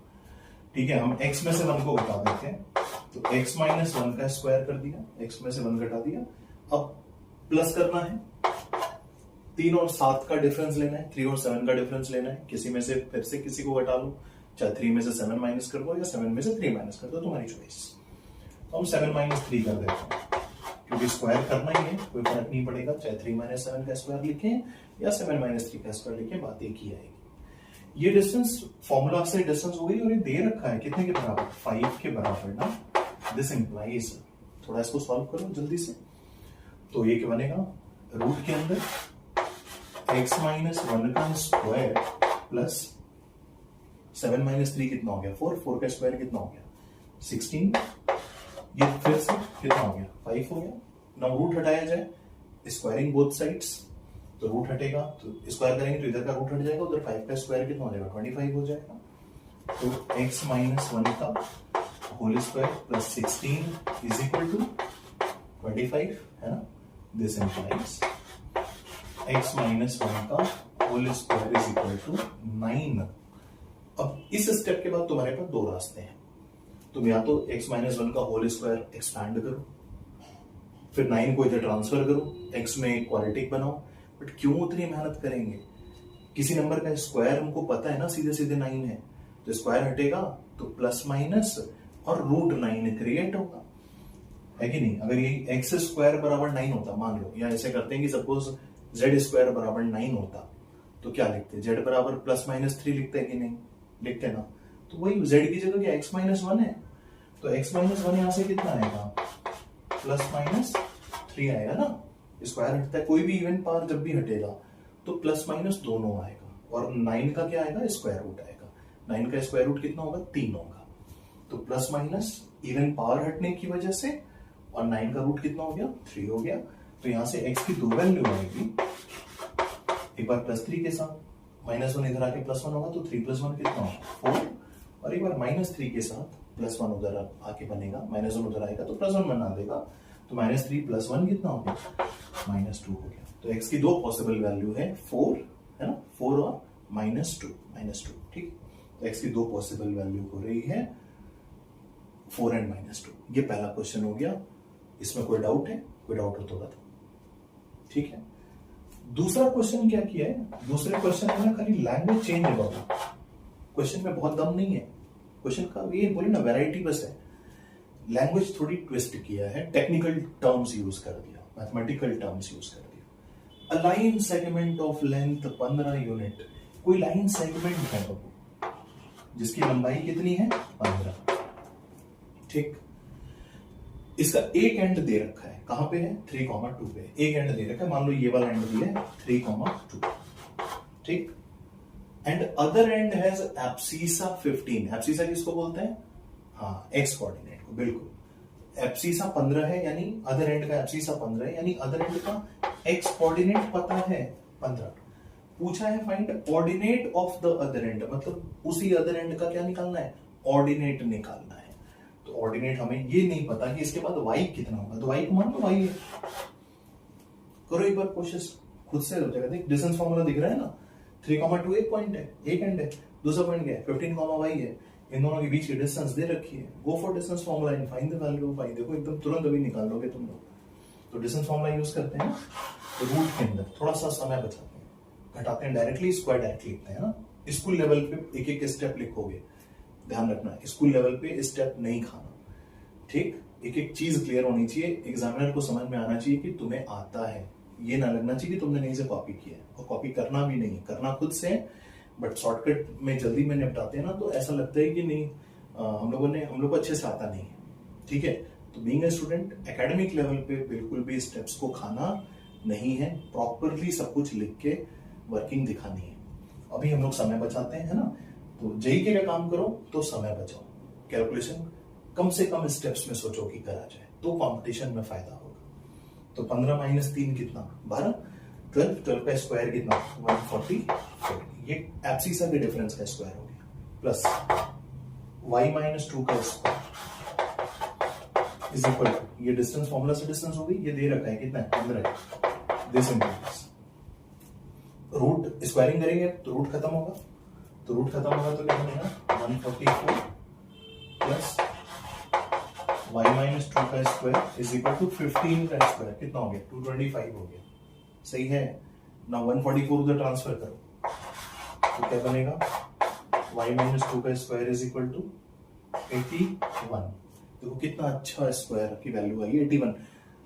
ठीक है, हम x में से 1 को घटा देते हैं, तो x माइनस 1 का स्क्वायर कर दिया, x में से 1 घटा दिया। अब प्लस करना है, 3 और 7 का डिफरेंस लेना है, 3 और 7 का डिफरेंस लेना है, किसी में से फिर से किसी को घटा लो, चाहे 3 में से 7 माइनस कर दो या 7 में से 3 माइनस कर दो, तुम्हारी चॉइस। तो हम 7 माइनस 3 कर देते हैं, क्योंकि स्क्वायर करना ही है, कोई फर्क नहीं पड़ेगा, चाहे 3 माइनस 7 का स्क्वायर लिखें या 7 माइनस 3 का स्क्वायर लिखें, बात एक ही आएगी। ये डिस्टेंस फॉर्मूला से डिस्टेंस हो गई, और ये दे रखा है कितने के बराबर, 5 के बराबर ना। दिस इंप्लाइज, थोड़ा इसको सॉल्व करो जल्दी से। तो ये क्या बनेगा, रूट के अंदर x माइनस 1 का स्क्वायर प्लस 7 माइनस 3 कितना हो गया, 4, 4 का स्क्वायर कितना हो गया 16, ये फिर से कितना हो गया 5 हो गया। नाउ रूट हटाया जाए, स्क्वायरिंग बोथ साइड्स, तो रूट हटेगा तो स्क्वायर करेंगे तो इधर का रूट हट जाएगा, उधर 5 का स्क्वायर कितना हो जाएगा 25 हो जाएगा। तो x माइनस 1 का whole square plus 16 is equal to 25, है ना। दिस इंप्लाइज x माइनस 1 का whole square is equal to 9। अब इस स्टेप के बाद तुम्हारे पास 2 रास्ते हैं, तुम या तो x माइनस 1 का होल स्क्वायर एक्सपैंड करो, फिर 9 को इधर ट्रांसफर करो, x में क्वाड्रेटिक बनाओ। बट क्यों उतनी मेहनत करेंगे, किसी नंबर का स्क्वायर हमको पता है ना, सीधे सीधे 9 है, तो स्क्वायर हटेगा तो प्लस माइनस और रूट 9 क्रिएट होगा, है कि नहीं। अगर ये एक्स स्क्वायर बराबर 9 होता, मान लो, या ऐसे करते हैं कि सपोज जेड स्क्वायर बराबर 9 होता, तो क्या लिखते, जेड बराबर प्लस माइनस 3 लिखते हैं कि नहीं, लिखते ना। तो वही जेड की जगह क्या एक्स माइनस 1 है, तो एक्स माइनस 1 यहां से कितना आएगा, प्लस माइनस 3 आएगा ना। स्क्वायर हटता है, कोई भी इवन पावर जब भी हटेगा तो प्लस माइनस दोनों आएगा, और 9 का क्या आएगा, स्क्वायर रूट आएगा। 9 का स्क्वायर रूट कितना होगा, 3 होगा, तो प्लस माइनस इवन पावर हटने की वजह से, और 9 का रूट कितना हो गया, 3 हो गया। तो यहां से x की 2 वैल्यू आएगी, एक बार प्लस 3 के साथ, माइनस 1 इधर आके प्लस 1 होगा, तो 3 प्लस 1 कितना होगा 4, और एक बार माइनस 3 के साथ प्लस 1 उधर आके बनेगा, माइनस 1 उधर आएगा तो प्लस 1 बना देगा, तो माइनस 3 प्लस 1 कितना हो गया, माइनस 2 हो गया। तो x की 2 पॉसिबल वैल्यू है, 4 है ना, 4 और माइनस 2, ठीक। तो x की 2 पॉसिबल वैल्यू हो रही है 4 एंड माइनस 2। ये पहला क्वेश्चन हो गया, इसमें कोई डाउट है, कोई डाउट हो तो बताओ, ठीक है। दूसरा क्वेश्चन क्या किया है, दूसरे क्वेश्चन में ना खाली लैंग्वेज चेंज है बाबू, क्वेश्चन में बहुत दम नहीं है, क्वेश्चन का ये बोले ना वैरायटी बस है, लैंग्वेज थोड़ी ट्विस्ट किया है, टेक्निकल टर्म्स यूज कर दिया, मैथमेटिकल टर्म्स यूज कर दिया। A line segment of length 15 unit, कोई लाइन सेगमेंट है बाबू जिसकी लंबाई कितनी है 15, ठीक। इसका एक एंड दे रखा है, कहां पे है 3,2 पे, एक एंड दे रखा है, मान लो ये वाला एंड दिया है 3,2, ठीक। And other and has abscissa 15, abscissa किसको बोलते हैं, हाँ एक्स कोऑर्डिनेट को, बिल्कुल। एब्सिसा 15 है, यानी अदर एंड का एब्सिसा 15 है, यानी अदर एंड का एक्स कोऑर्डिनेट पता है 15। पूछा है find ordinate of the other and, मतलब उसी अदर एंड का क्या निकालना है, ऑर्डिनेट निकालना है। तो ऑर्डिनेट हमें ये नहीं पता कि इसके बाद y कितना होगा, तो y को मान लो y है, करो एक बार कोशिश, खुद से हो जाएगा। देख डिस्टेंस फार्मूला दिख रहा है ना, 3,2 एक पॉइंट है, एक एंड है, दूसरा पॉइंट क्या है 15, y है, इन दोनों के बीच की डिस्टेंस दे रखी है। Go for distance formula and find the value of y, देखो एकदम तुरंत अभी निकाल लोगे तुम लोग। तो डिस्टेंस फार्मूला यूज करते हैं, तो रूट के अंदर थोड़ा सा समय बचाते हैं, घटाते हैं डायरेक्टली, स्क्वायर डायरेक्टली लिखते हैं ना। स्कूल लेवल पे एक एक स्टेप लिखोगे, ध्यान रखना स्कूल लेवल पे स्टेप नहीं खाना, ठीक। एक एक चीज क्लियर होनी चाहिए, एग्जामिनर को समझ में आना चाहिए कि तुम्हें आता है, ये ना लगना चाहिए कि तुमने नहीं से कॉपी किया है, और कॉपी करना भी नहीं, करना खुद से, बट शॉर्टकट में जल्दी में निपटाते हैं ना, तो ऐसा लगता है कि नहीं हम लोग को अच्छे से आता नहीं है, ठीक है। तो being a student academic level पे बिल्कुल भी स्टेप्स को खाना नहीं है, प्रॉपरली सब कुछ लिख के वर्किंग दिखानी है। अभी हम लोग समय बचाते हैं, है ना, तो जेई के लिए काम करो तो समय बचाओ, कैलकुलेशन कम से कम स्टेप्स में सोचो कि करा जाए, तो कंपटीशन में फायदा होगा। तो 15 माइनस 3 कितना 12, 12 का स्क्वायर कितना 144, ये एब्सिसा के डिफरेंस का स्क्वायर हो गया, प्लस y माइनस 2 का स्क्वायर इज इक्वल टू, ये डिस्टेंस फॉर्मूला से डिस्टेंस हो गई, ये दे रखा है कितना है 15, दिस इंप्लाइज रूट स्क्वायरिंग करेंगे तो रूट खत्म होगा, तो रूट खत्म होगा तो क्या बनेगा 144 प्लस y माइनस 2 का स्क्वायर इज इक्वल टू 15 का स्क्वायर, कितना हो गया 225 हो गया, सही है ना। 144 उधर ट्रांसफर करो तो क्या बनेगा y माइनस 2 का स्क्वायर इज इक्वल टू 81। देखो कितना अच्छा स्क्वायर की वैल्यू आई 81।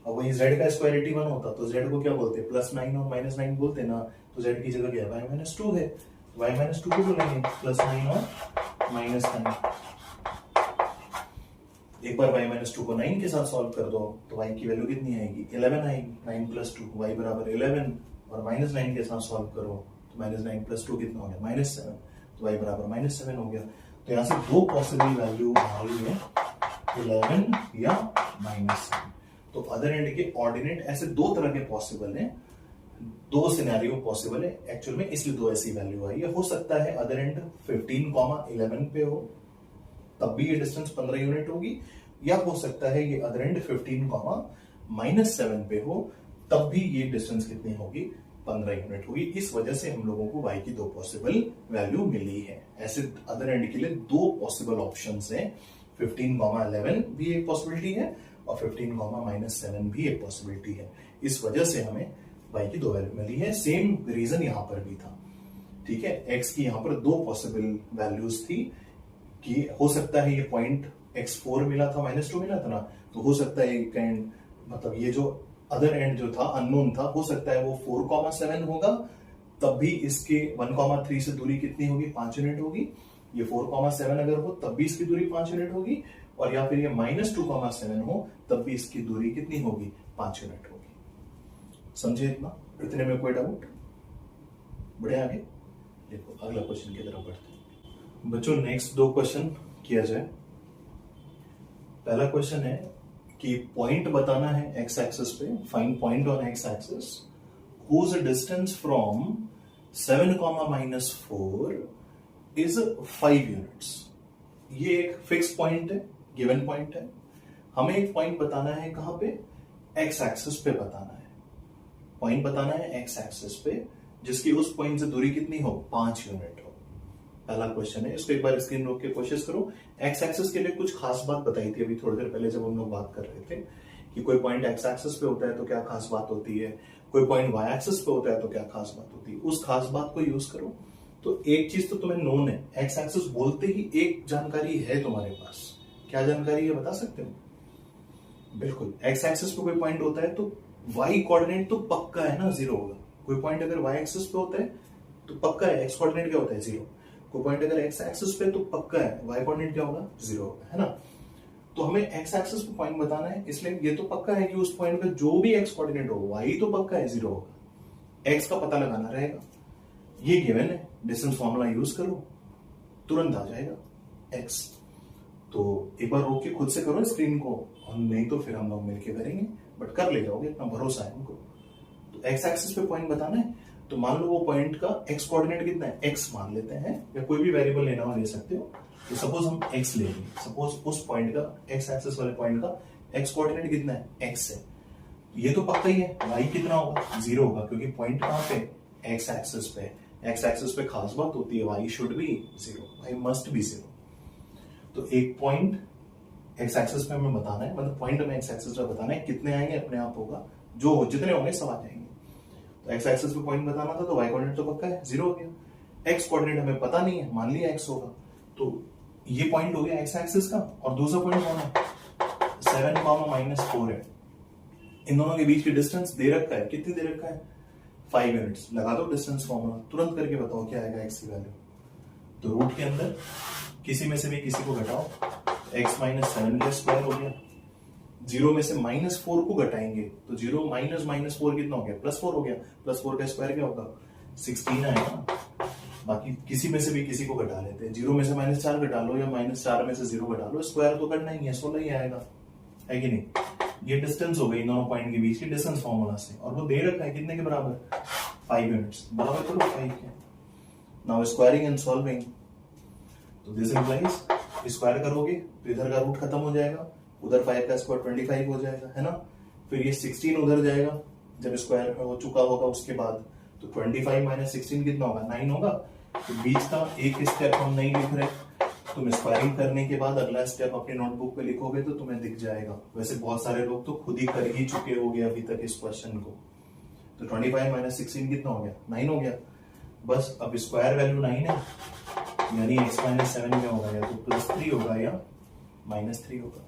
अब वही z का स्क्वायर 81 होता तो z को क्या बोलते +9 और -9 बोलते ना, तो z की जगह क्या है y माइनस 2 है, y माइनस 2 को बोलेंगे +9 और -9। एक बार y माइनस 2 को 9 के साथ सॉल्व कर दो तो y की वैल्यू कितनी आएगी 11 आएगी, 9 + 2 y बराबर 11, और -9 के साथ सॉल्व करो तो -9 + 2 कितना हो गया -7, तो y बराबर -7 हो गया। तो यहाँ से दो पॉसिबल वैल्यू आ रही है 11 या -7। तो अदर एंड के ऑर्डिनेट ऐसे दो तरह के पॉसिबल हैं, दो सिनेरियो पॉसिबल है एक्चुअल में, इसलिए दो ऐसी वैल्यू आई है। हो सकता है अदर एंड 15,11 पे हो तब भी ये डिस्टेंस 15 यूनिट होगी, या हो सकता है ये अदर एंड 15,-7 पे हो तब भी ये डिस्टेंस कितनी होगी 15 यूनिट होगी। इस वजह से हम लोगों को y की दो पॉसिबल वैल्यू मिली है। ऐसे अदर एंड के लिए दो पॉसिबल ऑप्शंस हैं, 15,11 भी एक पॉसिबिलिटी है और 15,-7 भी एक पॉसिबिलिटी है। इस वजह से हमें y की दो वैल्यू मिली है। सेम रीजन यहां पर भी था, ठीक है। x की यहां पर दो पॉसिबल वैल्यूज थी कि हो सकता है ये पॉइंट x4 मिला था -2 मिला था ना, तो हो सकता है काइंड मतलब ये जो अदर एंड जो था अननोन था, हो सकता है वो 4,7 होगा, तब भी इसके 1,3 से दूरी कितनी होगी 5 यूनिट होगी। ये 4,7 अगर हो तब भी इसकी दूरी 5 यूनिट होगी, और या फिर ये -2,7 हो तब भी इसकी दूरी कितनी होगी 5 यूनिट होगी। समझे इतना? इतने में कोई डाउट? बढ़े आगे, देखो अगला क्वेश्चन की तरफ बढ़ते हैं बच्चों। नेक्स्ट दो क्वेश्चन किया जाए। पहला क्वेश्चन है कि पॉइंट बताना है x एक्सिस पे, find point on x axis whose distance from 7, -4 is 5 units. ये एक फिक्स पॉइंट है, गिवन पॉइंट है। हमें एक पॉइंट बताना है कहां पे, x एक्सिस पे बताना है। पॉइंट बताना है x एक्सिस पे जिसकी उस पॉइंट से दूरी कितनी हो 5 यूनिट हो। पहला क्वेश्चन है, इसको एक बार स्क्रीन रोक के कोशिश करो। एक्स एक्सिस के लिए कुछ खास बात बताई थी अभी थोड़ी देर पहले जब हम लोग बात कर रहे थे कि कोई पॉइंट एक्स एक्सिस पे होता है तो क्या खास बात होती है, कोई पॉइंट वाई एक्सिस पे होता है तो क्या खास बात होती है। उस खास बात को यूज करो। तो एक चीज तो तुम्हें नोन है, एक्स एक्सिस बोलते ही एक जानकारी है तुम्हारे पास। क्या जानकारी है बता सकते हो? बिल्कुल, एक्स एक्सिस पे कोई पॉइंट होता है तो वाई कोऑर्डिनेट तो पक्का है ना 0 होगा। कोई पॉइंट अगर वाई एक्सिस पे होता है तो पक्का है एक्स कोऑर्डिनेट क्या होता है 0। कोई पॉइंट अगर एक्स एक्सिस पे तो पक्का है वाई कोऑर्डिनेट क्या होगा 0 होगा, है ना। तो हमें एक्स एक्सिस पे पॉइंट बताना है, इसलिए ये तो पक्का है कि उस पॉइंट का जो भी एक्स कोऑर्डिनेट हो वाई तो पक्का है 0 होगा। एक्स का पता लगाना रहेगा, ये गिवन है। डिस्टेंस फॉर्मूला यूज करो, तुरंत आ जाएगा एक्स। तो एक बार रोक के खुद से करो स्क्रीन को, और नहीं तो फिर हम लोग मिलके करेंगे, बट कर ले जाओगे, इतना भरोसा है हमको। तो एक्स एक्सिस पे पॉइंट बताना है, तो मान लो वो पॉइंट का एक्स कोऑर्डिनेट कितना है, एक्स मान लेते हैं, या कोई भी वेरिएबल लेना हो ले सकते हो। तो सपोज हम एक्स ले लेंगे, सपोज उस पॉइंट का एक्स एक्सिस वाले पॉइंट का एक्स कोऑर्डिनेट कितना है एक्स है। ये तो पक्का ही है, वाई कितना होगा 0 होगा, क्योंकि पॉइंट कहां पे एक्स एक्सिस पे। एक्स एक्सिस पे खास बात होती है y should be 0, y must be 0। तो एक पॉइंट एक्स एक्सिस पे हमें बताना है, मतलब पॉइंट हमें एक्स एक्सिस पे बताना है, कितने आएंगे अपने आप होगा, जो जितने होंगे सब आ जाएंगे। तो एक्स एक्सिस पे पॉइंट बताना था तो वाई कोऑर्डिनेट तो पक्का है 0 हो गया। एक्स कोऑर्डिनेट हमें पता नहीं है, मान लिया एक्स होगा, तो ये पॉइंट हो गया एक्स एक्सिस का। और दूसरा पॉइंट कौन है 7, -4 है। इन दोनों के बीच की डिस्टेंस दे रखा है, कितनी दे रखा है 5 यूनिट्स। लगा दो डिस्टेंस फॉर्मूला, तुरंत करके बताओ क्या आएगा एक्स की वैल्यू। तो रूट के अंदर किसी में से भी किसी को घटाओ, x -7 का स्क्वायर हो गया। 0 में से -4 को घटाएंगे तो 0 -4 कितना हो गया +4 हो गया। +4 का स्क्वायर क्या होगा 16 आएगा। बाकी किसी में से भी किसी को घटा लेते हैं, 0 में से -4 घटा लो या -4 में से 0 घटा लो, स्क्वायर तो करना ही है, 16 ही आएगा, है कि नहीं। ये डिस्टेंस हो गई दोनों पॉइंट के बीच की डिस्टेंस फॉर्मूला से, और वो दे रखा है कितने के बराबर 5 यूनिट्स। बराबर करो 5 के। नाउ स्क्वायरिंग एंड सॉल्विंग, तो दिस इंप्लाइज स्क्वायर करोगे तो इधर का रूट खत्म हो जाएगा, उधर 5 का स्क्वायर 25 हो जाएगा, है ना। फिर ये 16 उधर जाएगा, जब स्क्वायर हो चुका होगा उसके बाद, तो 25 माइनस 16 कितना होगा, 9 होगा। तो बीच का एक स्टेप हम नहीं लिख रहे, तुम स्क्वायरिंग करने के बाद अगला स्टेप अपनी नोटबुक पे लिखोगे तो तुम्हें दिख जाएगा। वैसे बहुत सारे लोग तो खुद ही कर ही चुके होगे अभी तक इस क्वेश्चन को। तो 25 माइनस 16 कितना हो गया, 9 हो गया। बस अब स्क्वायर वैल्यू 9 है, यानी x माइनस 7 में होगा या तो +3 होगा या -3 होगा।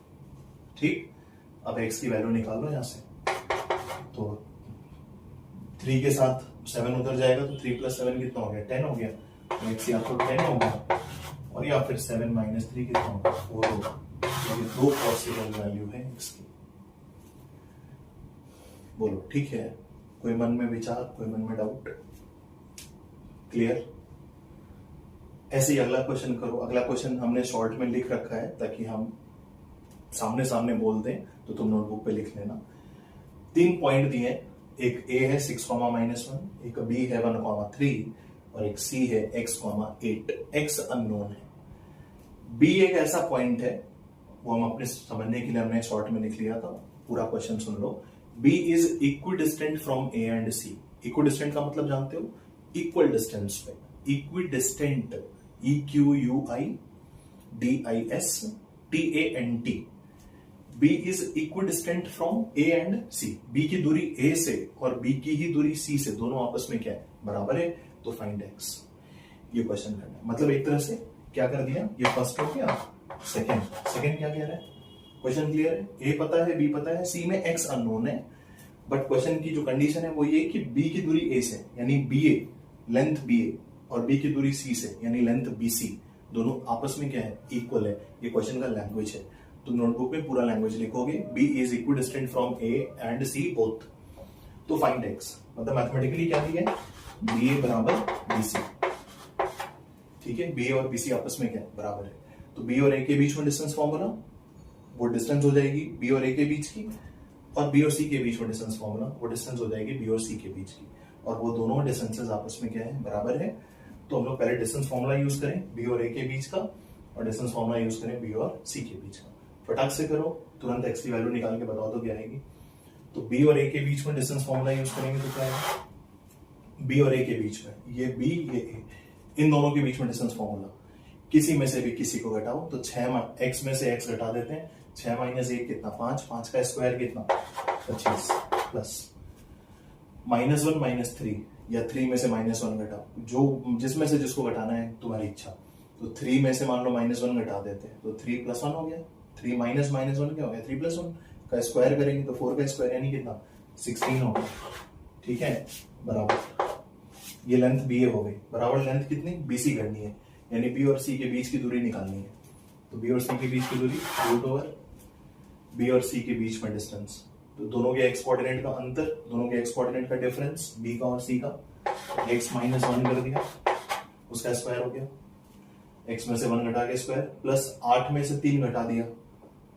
ठीक, अब x की वैल्यू निकाल लो यहां से। तो 3 के साथ 7 उधर जाएगा तो 3 + 7 कितना हो गया, 10 हो गया। तो x या तो 10 होगा और या फिर 7 - 3 कितना होगा, 4 होगा। ये दो पॉसिबल वैल्यू है x की। बोलो ठीक है, कोई मन में विचार, कोई मन में डाउट? क्लियर? ऐसे ही अगला क्वेश्चन करो। अगला क्वेश्चन हमने शॉर्ट में लिख रखा है ताकि हम सामने सामने बोल दें, तो तुम नोटबुक पे लिख लेना। 3 पॉइंट दिए, एक a है 6, -1, एक b है 1, 3 और एक c है x, 8। x अननोन है। b एक ऐसा पॉइंट है, वो हम अपने समझने के लिए हमने शॉर्ट में लिख लिया था। पूरा question soon low. b is equidistant from a and c। Equidistant का मतलब जानते हो, इक्वल डिस्टेंस पे। Equidistant, EQUIDISTANT। b is equidistant from a and c। b की दूरी a से और b की ही दूरी c से, दोनों आपस में क्या है, बराबर है। तो फाइंड x। ये क्वेश्चन करना है, मतलब एक तरह से क्या कर दिया, ये फर्स्ट हो गया। सेकंड क्या कह रहा है, क्वेश्चन क्लियर है। a पता है, b पता है, c में x अननोन है। बट क्वेश्चन की जो कंडीशन है वो ये कि b की दूरी a से यानी BA, लेंथ BA, और b की दूरी c से यानी लेंथ BC, दोनों आपस में क्या है, इक्वल है। ये क्वेश्चन का लैंग्वेज है। तो नोटबुक में पूरा लैंग्वेज लिखोगे, b is equidistant from a and c both. तो फाइंड x, मतलब मैथमेटिकली क्या दिया है, BA बराबर BC। ठीक है, BA और BC आपस में क्या है, बराबर है। तो B और A के बीच में डिस्टेंस फॉर्मूला, वो डिस्टेंस हो जाएगी B और A के बीच की, और B और C के बीच में डिस्टेंस फॉर्मूला, वो डिस्टेंस हो जाएगी B और C के बीच की, और वो दोनों डिस्टेंसेस आपस में क्या है, बराबर है। तो हम लोग पहले डिस्टेंस फॉर्मूला यूज करें B और A के बीच का, और डिस्टेंस फॉर्मूला यूज करें B और C के बीच का। फटाक से करो, तुरंत x की वैल्यू निकाल के बताओ तो क्या आएगी। तो B और A के बीच में डिस्टेंस फॉर्मूला यूज करेंगे तो क्या है, B और A के बीच में, ये B ये A, इन दोनों के बीच में डिस्टेंस फॉर्मूला, किसी में से भी किसी को घटाओ। तो 6 में से x घटा देते हैं, 6 - 1 कितना, 5 का स्क्वायर कितना, 25, प्लस -1 - 3 या 3 में से -1 घटाओ, जो जिसमें से जिसको घटाना है तुम्हारी इच्छा। तो 3 में से मान लो -1 घटा देते हैं, तो 3 + 1 हो गया। 3 - -1 क्या हो गया, 3 + 1 का स्क्वायर करेंगे तो 4 का स्क्वायर यानी कितना, 16 हो गया। ठीक है, बराबर ये लेंथ BA हो गई, बराबर लेंथ कितनी, BC करनी है, यानी B और C के बीच की दूरी निकालनी है। तो B और C के बीच की दूरी √ B और C के बीच में डिस्टेंस, तो दोनों के x कोऑर्डिनेट का अंतर, दोनों के x कोऑर्डिनेट का डिफरेंस, B का और C का, x - 1 कर दिया, उसका स्क्वायर हो गया। x में से 1 घटा के स्क्वायर, प्लस 8 में से 3 घटा दिया,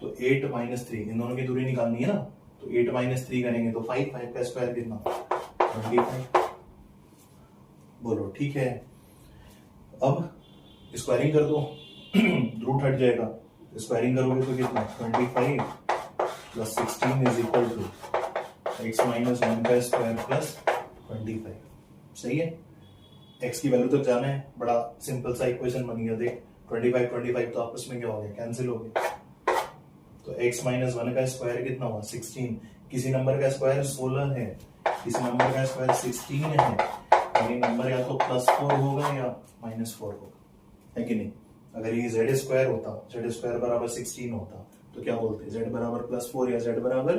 तो 8 - 3, इन दोनों की दूरी निकालनी है ना। तो 8 - 3 करेंगे तो 5 का स्क्वायर कितना, 25। बोलो ठीक है। अब स्क्वायरिंग कर दो, रूट हट जाएगा। स्क्वायरिंग करोगे तो कितना, 25 + 16 इज इक्वल टू x - 1 का स्क्वायर प्लस 25। सही है, x की वैल्यू तक जाना है। बड़ा सिंपल सा इक्वेशन बन गया। देख 25 तो आपस में क्या हो गया, कैंसिल हो गया। तो x - 1 का स्क्वायर कितना हुआ, 16। किसी नंबर का स्क्वायर 16 है, किसी नंबर का स्क्वायर 16 है, यानी नंबर या तो +4 होगा या -4 होगा, है कि नहीं। अगर ये z स्क्वायर होता, z स्क्वायर बराबर 16 होता, तो क्या बोलते, z बराबर +4 या z बराबर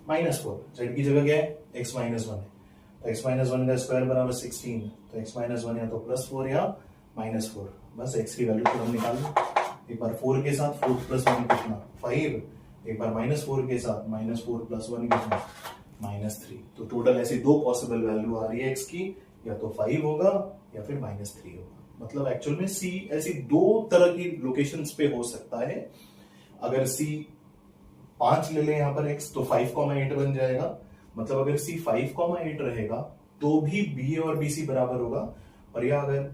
-4। z की जगह क्या है, x - 1 है, तो x - 1 का स्क्वायर बराबर 16, तो x - 1 या तो +4 या -4। बस x की वैल्यू तो हम निकाल लो। एक बार 4 के साथ 4 + 1 कितना, 5। एक बार -4 के साथ -4 + 1 कितना, -3। तो टोटल ऐसी दो पॉसिबल वैल्यू आ रही है x की, या तो 5 होगा या फिर -3 होगा। मतलब एक्चुअल में C ऐसी दो तरह की लोकेशंस पे हो सकता है। अगर C 5 ले ले यहाँ पर x, तो 5,8 बन जाएगा। मतलब अगर C 5,8 रहेगा तो भी BA और BC बराबर होगा, और या अगर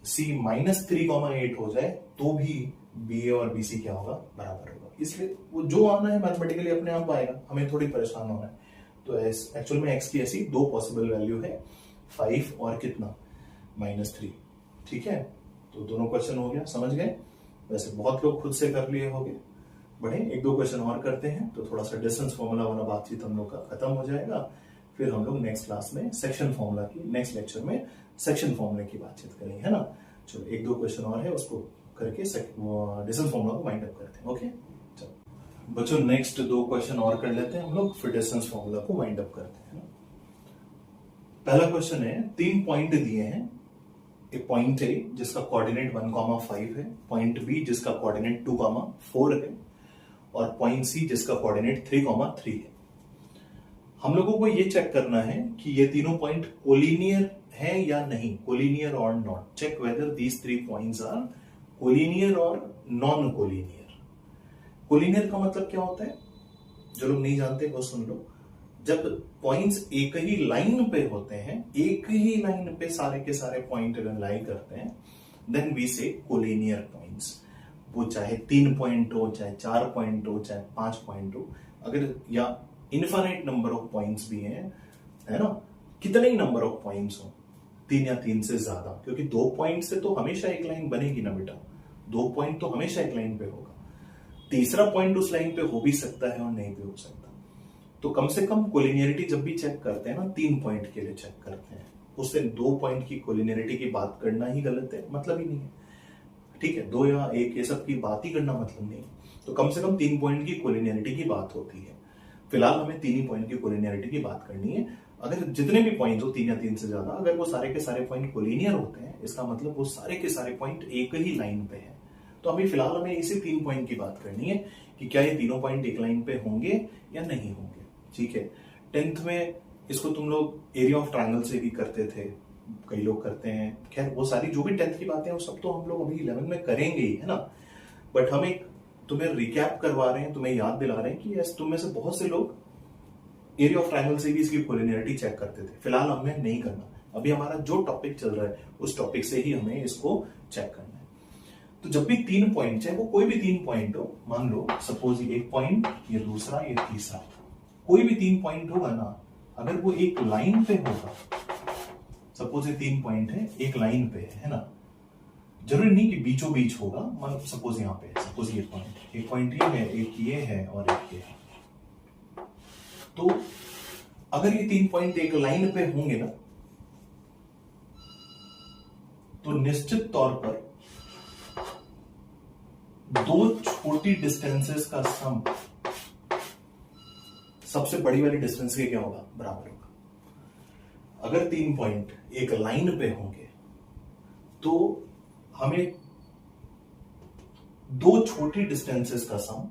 C -3,8 हो जाए तो भी BA और BC क्या होगा, बराबर होगा। इसलिए वो जो आना है मैथमेटिकली अपने आप आएगा, हमें थोड़ी परेशान होना है। तो एक्चुअल में x की ऐसी दो पॉसिबल वैल्यू है, 5 और कितना -3। ठीक है, तो दोनों क्वेश्चन हो गया, समझ गए। वैसे बहुत लोग खुद से कर लिए होंगे, बढ़े एक दो क्वेश्चन और करते हैं तो थोड़ा सा डिस्टेंस फॉर्मूला वाला बातचीत हम लोग का खत्म हो जाएगा। फिर हम लोग नेक्स्ट क्लास में सेक्शन फॉर्मूला की, नेक्स्ट लेक्चर में सेक्शन फॉर्मूले की बातचीत करेंगे, है ना। चलो एक दो क्वेश्चन और है, उसको करके डिस्टेंस फॉर्मूला को वाइंड अप करते हैं। ओके चलो बच्चों, नेक्स्ट दो क्वेश्चन और कर लेते हैं हम लोग, फिर डिस्टेंस फॉर्मूला को वाइंड अप करते हैं। पहला क्वेश्चन है, 3 पॉइंट दिए हैं, एक पॉइंट ए जिसका कोऑर्डिनेट 1,5 है, पॉइंट बी जिसका कोऑर्डिनेट 2,4 है, और पॉइंट सी जिसका कोऑर्डिनेट 3,3 है। हम लोगों को ये चेक करना है कि ये तीनों पॉइंट कोलिनियर है या नहीं, कोलिनियर और not, check whether these 3 points are collinear और नॉन कोलिनियर। कोलिनियर का मतलब क्या होता है, जो लोग नहीं जानते वो सुन लो। जब पॉइंट्स एक ही लाइन पे होते हैं, एक ही लाइन पे सारे के सारे पॉइंट अगर लाई करते हैं, देन वी से कोलिनियर पॉइंट्स। वो चाहे 3 पॉइंट हो, चाहे 4 पॉइंट हो, चाहे 5 पॉइंट हो, अगर या इनफाइनाइट नंबर ऑफ पॉइंट्स भी हैं, है ना, कितने ही नंबर ऑफ पॉइंट्स हो, 3 या 3 से ज्यादा, क्योंकि 2 पॉइंट से तो हमेशा एक लाइन बनेगी ना बेटा, 2 पॉइंट तो हमेशा एक लाइन पे होगा, तीसरा पॉइंट उस लाइन पे हो भी सकता है और नहीं भी हो सकता। तो कम से कम कोलिनियरिटी जब भी चेक करते हैं ना, 3 पॉइंट के लिए चेक करते हैं, उससे 2 पॉइंट की कोलिनियरिटी की बात करना ही गलत है, मतलब ही नहीं है। ठीक है, 2 या 1 ये सब की बात ही करना मतलब नहीं। तो कम से कम 3 पॉइंट की कोलिनियरिटी की बात होती है। फिलहाल हमें 3 ही पॉइंट की कोलिनियरिटी की बात करनी है। अगर जितने भी पॉइंट हो, 3 या 3 से ज्यादा, अगर वो सारे के सारे पॉइंट कोलिनियर होते हैं, इसका मतलब वो सारे के सारे पॉइंट एक ही लाइन पे हैं। तो अभी फिलहाल हमें इसी 3 पॉइंट की बात करनी है कि क्या ये तीनों पॉइंट एक लाइन पे होंगे या नहीं होंगे। ठीक है, 10th में इसको तुम लोग एरिया ऑफ ट्रायंगल से भी करते थे, कई लोग करते हैं। खैर वो सारी जो भी 10th की बातें हैं वो सब तो हम लोग अभी 11 में करेंगे ही, है ना। बट हम एक तुम्हें रिकैप करवा रहे हैं, तुम्हें याद दिला रहे हैं कि तुम में से बहुत से लोग एरिया ऑफ ट्रायंगल से भी इसकी कोलिनियरिटी चेक करते थे। फिलहाल हमें नहीं करना, अभी हमारा जो टॉपिक चल रहा है उस टॉपिक से ही हमें इसको चेक करना है। तो जब भी 3 पॉइंट, चाहे वो कोई भी 3 पॉइंट हो, मान लो सपोज ये एक पॉइंट, ये दूसरा, ये तीसरा, कोई भी 3 पॉइंट होगा ना, अगर वो एक लाइन पे होगा, सपोज ये 3 पॉइंट है एक लाइन पे है ना, जरूरी नहीं कि बीचों बीच होगा, मान सपोज यहां पे, सपोज ये पॉइंट, एक पॉइंट ये है, एक ये है और एक ये है। तो अगर ये 3 पॉइंट एक लाइन पे होंगे ना, तो निश्चित तौर पर 2 छोटी डिस्टेंसेस का सम सबसे बड़ी वाली डिस्टेंस के क्या होगा, बराबर होगा। अगर 3 पॉइंट एक लाइन पे होंगे तो हमें 2 छोटी डिस्टेंसेस का सम,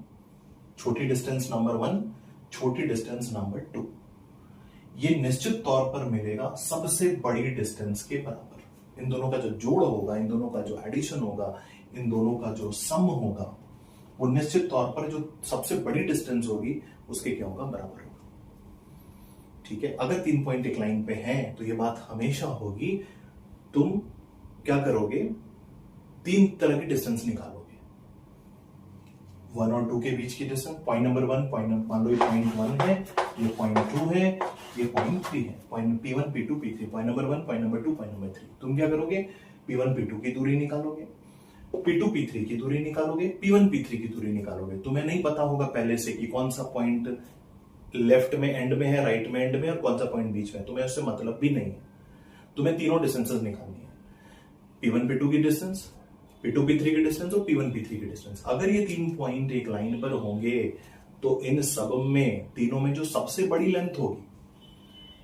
छोटी डिस्टेंस नंबर 1, छोटी डिस्टेंस नंबर 2, ये निश्चित तौर पर मिलेगा सबसे बड़ी डिस्टेंस के बराबर। इन दोनों का जो जोड़ होगा, इन दोनों का जो एडिशन होगा, इन दोनों का जो सम होगा, वो निश्चित तौर पर जो सबसे बड़ी डिस्टेंस होगी उसके क्या होगा, बराबर होगा। ठीक है, अगर 3 पॉइंट एक लाइन पे हैं तो ये बात हमेशा होगी, तुम क्या करोगे, 3 तरह की डिस्टेंस निकालोगे, 1 और 2 के बीच की डिस्टेंस, पॉइंट नंबर 1, पॉइंट मान लो ये पॉइंट 1 है, ये पॉइंट 2 है, ये पॉइंट 3 है, point P1 P2 P3, point number 1, point number 2, point number 3। तुम क्या करोगे, P1 P2 की दूरी निकालोगे, P2 P3 की दूरी निकालोगे, P1 P3 की दूरी निकालोगे। तुम्हें नहीं पता होगा पहले से कि कौन सा पॉइंट लेफ्ट में एंड में है, राइट में एंड में, और कौन सा पॉइंट बीच में, तुम्हें उससे मतलब भी नहीं है। तुम्हें तीनों डिस्टेंसेस निकालनी है, P1 P2 की डिस्टेंस, P2 P3 की डिस्टेंस और P1 P3 की डिस्टेंस। अगर ये 3 पॉइंट एक लाइन पर होंगे तो इन सब में, तीनों में जो सबसे बड़ी लेंथ होगी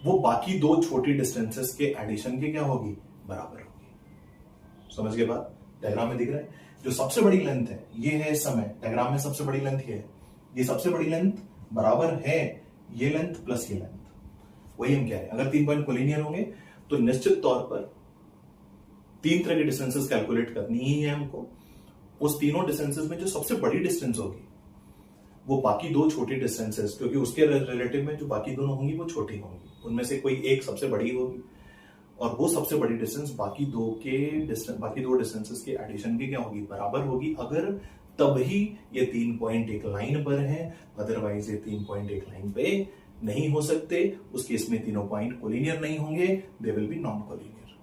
वो बाकी 2 छोटी डिस्टेंसेस के एडिशन के क्या होगी, बराबर होगी। समझ के बाद डायग्राम में दिख रहा है, जो सबसे बड़ी लेंथ है ये है समय, डायग्राम में सबसे बड़ी लेंथ ये है, ये सबसे बड़ी लेंथ बराबर है ये लेंथ प्लस ये लेंथ। वही हम कह रहे हैं, अगर 3 पॉइंट कोलिनियर होंगे तो निश्चित तौर पर 3 तरह की डिस्टेंसेस कैलकुलेट करनी ही है हमको। उस तीनों डिस्टेंसेस में जो सबसे बड़ी डिस्टेंस होगी वो बाकी 2 छोटी डिस्टेंसेस, क्योंकि उसके रिलेटिव में जो बाकी दोनों होंगी वो छोटी होंगी, उनमें से कोई एक सबसे बड़ी होगी, और वो सबसे बड़ी डिस्टेंस बाकी 2 डिस्टेंसेस के एडिशन की क्या होगी, बराबर होगी। अगर तभी ये 3 पॉइंट एक लाइन पर हैं, अदरवाइज ये 3 पॉइंट एक लाइन पे नहीं हो सकते, उस केस में तीनों पॉइंट कोलिनियर नहीं होंगे, they will be non collinear.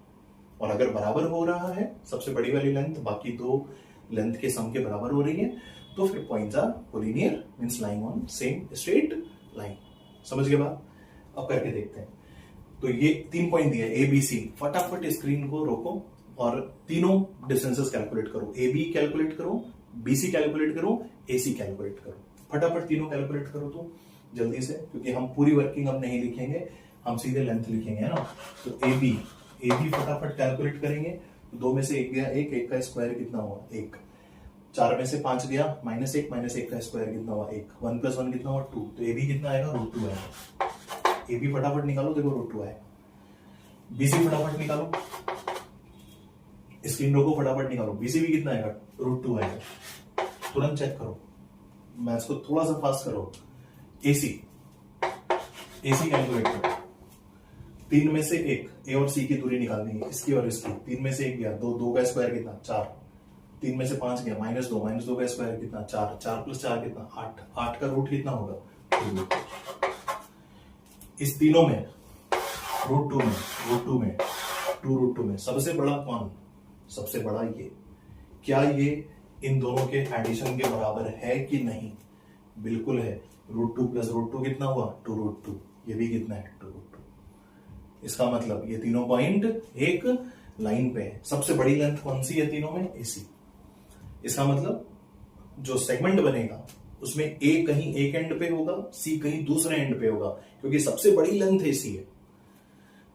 और अगर बराबर हो रहा है सबसे बड़ी वाली लेंथ बाकी दो लेंथ के सम के बराबर हो रही है, तो फिर points are collinear, means lying on same straight line. समझ गए बात? अब करके देखते हैं। तो ये 3 पॉइंट दिए ए बी सी, फटाफट स्क्रीन को रोको और तीनों डिस्टेंसेस कैलकुलेट करो। ए बी कैलकुलेट करो, बी सी कैलकुलेट करो, ए सी कैलकुलेट करो। फटाफट तीनों कैलकुलेट करो तो जल्दी से, क्योंकि हम पूरी वर्किंग अब नहीं लिखेंगे, हम सीधे लेंथ लिखेंगे, है ना। तो ए बी फटाफट कैलकुलेट करेंगे। तो 2 में से 1 गया 1, 1 का स्क्वायर कितना हुआ 1, 4 में से 5 गया -1, -1 का स्क्वायर कितना हुआ 1, 1 + 1 कितना हुआ 2, तो ए बी कितना आएगा √2 आएगा। ए बी फटाफट निकालो, देखो √2 आएगा। बी सी फटाफट निकालो, स्क्रीन रोको, फटाफट निकालो, बी सी भी कितना आएगा √2 आएगा। तुरंत चेक करो, मैथ्स को थोड़ा सा फास्ट करो। ए सी कैलकुलेट करो। 3 में से 1, ए और सी की दूरी निकालनी है, इसकी और इसकी। 3 में से 1 गया 2, 2 का स्क्वायर कितना 4, 3 में से 5 गया -2 का स्क्वायर कितना 4, 4 + 4 कितना 8, 8 का रूट कितना होगा 2। इस तीनों में √2 में 2 √2 में सबसे बड़ा कौन? सबसे बड़ा ये। क्या ये इन दोनों के एडिशन के बराबर है कि नहीं? बिल्कुल है। √2 + √2 कितना हुआ 2 √2, ये भी कितना है 2 √2। इसका मतलब ये तीनों पॉइंट एक लाइन पे है। सबसे बड़ी लेंथ कौन सी है तीनों में? एसी। इसका मतलब जो सेगमेंट बनेगा उसमें ए कहीं एक एंड पे होगा, सी कहीं दूसरे एंड पे होगा, क्योंकि सबसे बड़ी लेंथ एसी है।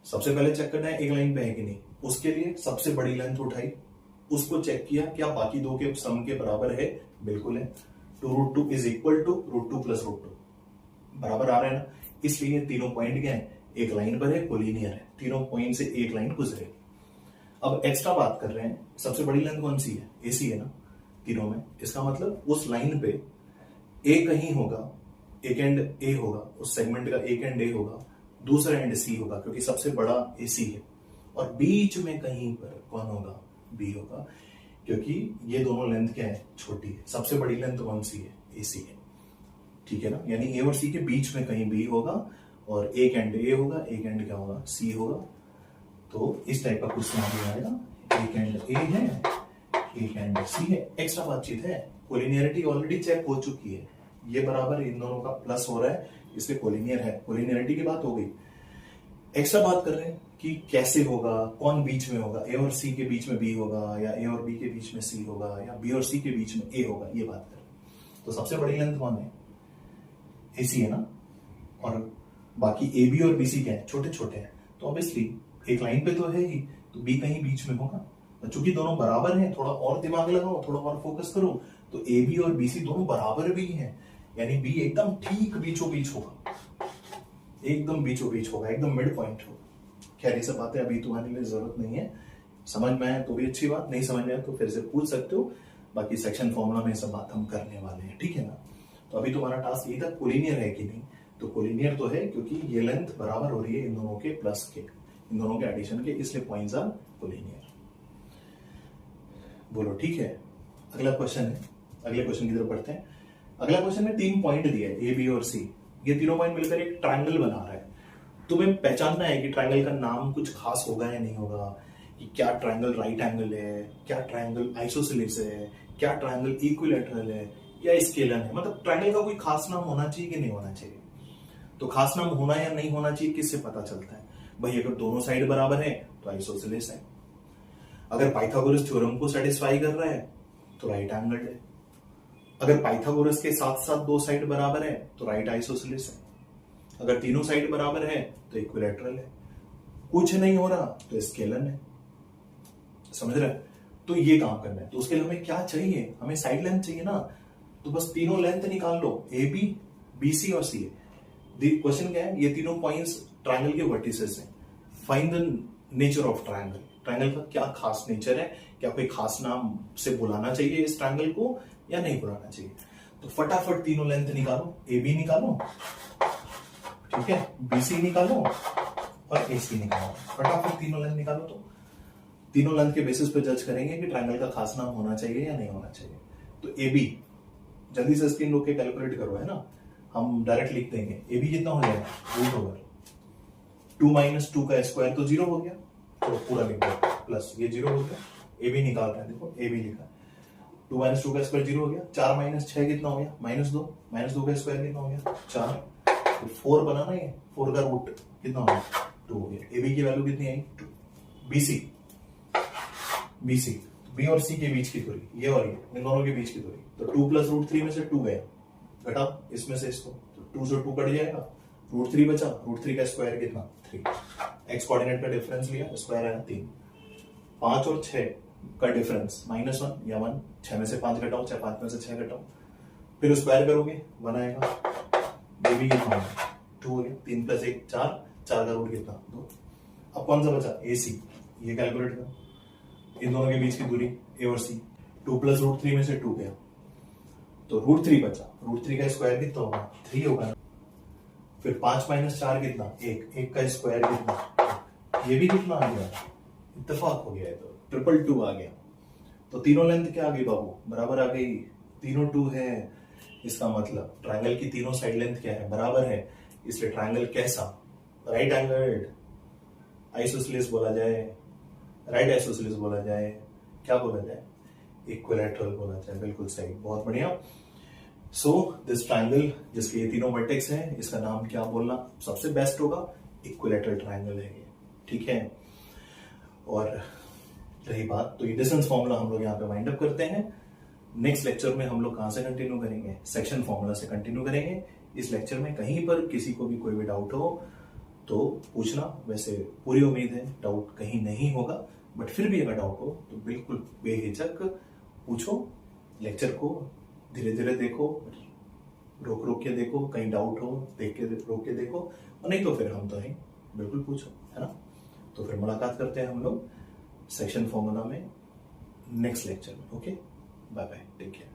सबसे पहले चेक करना है एक लाइन पे है कि नहीं। उसके लिए सबसे बड़ी लेंथ उठाई, उसको चेक किया क्या बाकी दो के सम के बराबर है, बिल्कुल है। 2 √2 = √2 + √2 बराबर आ रहे हैं ना। इसलिए तीनों पॉइंट क्या है? एक लाइन पर है, कोलिनियर है। तीनों पॉइंट से एक लाइन गुजरे। अब एक्स्ट्रा बात कर रहे हैं, सबसे बड़ी लेंथ कौन सी है? एसी है ना तीनों में। इसका मतलब उस लाइन पे ए कहीं होगा, एक एंड ए होगा, उस सेगमेंट का एक एंड ए होगा, दूसरा एंड सी होगा, क्योंकि सबसे बड़ा एसी है। और बीच में कहीं पर कौन होगा? बी होगा, क्योंकि ये दोनों लेंथ क्या है? छोटी है। सबसे बड़ी लेंथ कौन सी है? एसी है। ठीक है ना। यानी ए और सी के बीच में कहीं बी होगा और एक एंड ए होगा, एक एंड क्या होगा? सी होगा। तो इस टाइप का क्वेश्चन आगे आएगा। एक एंड ए है, एक एंड सी है। एक्स्ट्रा बातचीत है, कोलिनियरिटी ऑलरेडी चेक हो चुकी है। ये बराबर इन दोनों का प्लस हो रहा है, इसलिए कोलिनियर है। कोलिनियरिटी की बात हो गई। एक्स्ट्रा बात कर रहे हैं कि कैसे होगा, कौन बीच में होगा। ए और सी के बीच में बी होगा, या ए और बी के बीच में सी होगा, या बी और सी के बीच में ए होगा, ये बात कर रहे हैं। तो सबसे बड़ी लेंथ कौन है? एसी है ना। और बाकी ए बी और बी सी क्या है? छोटे छोटे हैं। तो ऑब्वियसली एक लाइन पे तो है ही, तो बी कहीं बीच में होगा। चूंकि दोनों बराबर हैं, थोड़ा और दिमाग लगाओ, थोड़ा और फोकस करो, तो ए बी और बी सी दोनों बराबर भी हैं, यानी बी एकदम ठीक बीचों बीच होगा, एकदम बीचों बीच होगा, एकदम मिड पॉइंट होगा। खैर ये सब बातें अभी तुम्हारे लिए जरूरत नहीं है, समझ में आए तो भी अच्छी बात, नहीं समझ में आए तो फिर से पूछ सकते हो। बाकी सेक्शन फॉर्मूला में सब बात हम करने वाले हैं, ठीक है ना। तो अभी तुम्हारा टास्क यही था, कोलिनियर है कि नहीं। तो कोलिनियर तो है, क्योंकि ये लेंथ बराबर हो रही है इन दोनों के प्लस के, इन दोनों के एडिशन के, इसलिए पॉइंट्स आर कोलिनियर। बोलो ठीक है। अगला क्वेश्चन है, अगले क्वेश्चन की तरफ बढ़ते हैं। अगला क्वेश्चन में 3 पॉइंट दिया है, ए बी और सी। ये तीनों पॉइंट मिलकर एक ट्रायंगल बना रहा है। तुम्हें पहचानना है कि ट्रायंगल का नाम कुछ खास होगा या नहीं होगा, कि क्या ट्रायंगल राइट एंगल है, क्या ट्रायंगल आइसोसेलेस है, क्या ट्रायंगल इक्विलैटरल है, या स्केलर है। मतलब ट्रायंगल का कोई खास नाम होना चाहिए कि नहीं होना चाहिए। तो खास नाम होना या नहीं होना चाहिए किससे पता चलता है? भाई अगर दोनों साइड बराबर है तो आइसोसेलेस है, अगर पाइथागोरस थ्योरम को सेटिस्फाई कर रहा है तो राइट एंगल है, अगर पाइथागोरस के साथ साथ दो साइड बराबर है तो राइट आइसोसेलेस है, अगर तीनों साइड बराबर है तो इक्विलैटरल है, कुछ नहीं हो रहा तो स्केलर है। समझ रहे? तो ये काम करना है। तो उसके लिए हमें क्या चाहिए? हमें साइड लेंथ चाहिए ना। तो बस तीनों लेंथ निकाल लो, ए बी, बी सी और सी। क्वेश्चन क्या है? ये तीनों पॉइंट्स ट्रायंगल के वर्टिसेस हैं। Find the nature of triangle. Triangle का क्या खास नेचर है, क्या कोई खास नाम से बुलाना चाहिए इस ट्रायंगल को या नहीं बुलाना चाहिए। तो फटाफट तीनों लेंथ निकालो, ए बी निकालो, ठीक है, बी सी निकालो और ए सी निकालो। फटाफट तीनों लेंथ निकालो। तो तीनों लेंथ के बेसिस पे जज करेंगे कि ट्रायंगल का खास नाम होना चाहिए या नहीं होना चाहिए। तो ए बी, जल्दी से स्क्रीन रोक के कैलकुलेट करो, है ना। हम डायरेक्ट लिख देंगे ए बी कितना हो जाएगा रूट ओवर 2 माइनस 2 का स्क्वायर तो 0 हो गया, तो पूरा लिख दो प्लस ये 0 हो गया, ए बी निकाल रहे हैं, देखो ए बी लिखा 2 माइनस 2 का स्क्वायर 0 हो गया, 4 माइनस 6 कितना हो गया माइनस 2 का स्क्वायर कितना हो गया 4, तो 4 बना ना, ये 4 का रूट कितना हो गया 2 हो गया। ए बी की वैल्यू कितनी आई 2, बी सी बी और सी के बीच की दूरी, ये और ये इन दोनों के बीच की दूरी, तो 2 प्लस रूट 3 में से 2 गया, घटाओ इसमें से इसको, तो 2 से 2 कट जाएगा, रूट 3 बचा, रूट 3 का स्क्वायर कितना 3, एक्स कोऑर्डिनेट का डिफरेंस लिया, स्क्वायर आया 3, 5 और 6 का डिफरेंस -1 या 1, 6 में से 5 घटाओ, चाहे 5 में से 6 घटाओ, फिर स्क्वायर करोगे 1 आएगा, ये भी कितना होगा 2 हो गया, 3 प्लस 1 4, 4 का रूट कितना 2, अब कौन सा बचा ए सी, ये कैलकुलेट करो, इन दोनों के बीच की दूरी ए और सी, 2 प्लस रूट 3 में से 2 गया, तो रूट 3 बचा, रूट 3 का स्क्वायर कितना होगा 3 होगा, फिर 5 माइनस 4 कितना 1 का स्क्वायर कितना, ये भी कितना आ गया, इत्तेफाक हो गया है, तो 222 आ गया, तो तीनों लेंथ क्या आ गई बाबू बराबर आ गई, तीनों 2 है, इसका मतलब ट्रायंगल की तीनों साइड लेंथ क्या है बराबर है, इसलिए ट्रायंगल कैसा राइट एंगल्ड आइसोसेलेस बोला जाए, राइट आइसोसेलेस बोला जाए, क्या बोला जाए इक्विलैटरल बोला जाए, बिल्कुल सही, बहुत बढ़िया। सो दिस ट्रायंगल जिसके ये तीनों वर्टेक्स हैं, इसका नाम क्या बोलना सबसे बेस्ट होगा, इक्विलैटरल ट्रायंगल है ये, ठीक है। और रही बात, तो ये डिस्टेंस फॉर्मूला हम लोग यहाँ पे वाइंड अप करते हैं। नेक्स्ट लेक्चर में हम लोग कहाँ से कंटिन्यू करेंगे, सेक्शन फॉर्मूला से कंटिन्यू करेंगे। इस लेक्चर में कहीं पर किसी को भी कोई भी डाउट हो तो पूछना, वैसे पूरी उम्मीद है डाउट कहीं नहीं होगा, बट फिर भी अगर डाउट हो तो बिल्कुल बेहिचक पूछो, लेक्चर को धीरे धीरे देखो, रोक रोक के देखो, कहीं डाउट हो देख के रोक के देखो, और नहीं तो फिर हम तो हैं, बिल्कुल पूछो, है ना। तो फिर मुलाकात करते हैं हम लोग सेक्शन फॉर्मूला में नेक्स्ट लेक्चर में। Okay, bye bye, take care.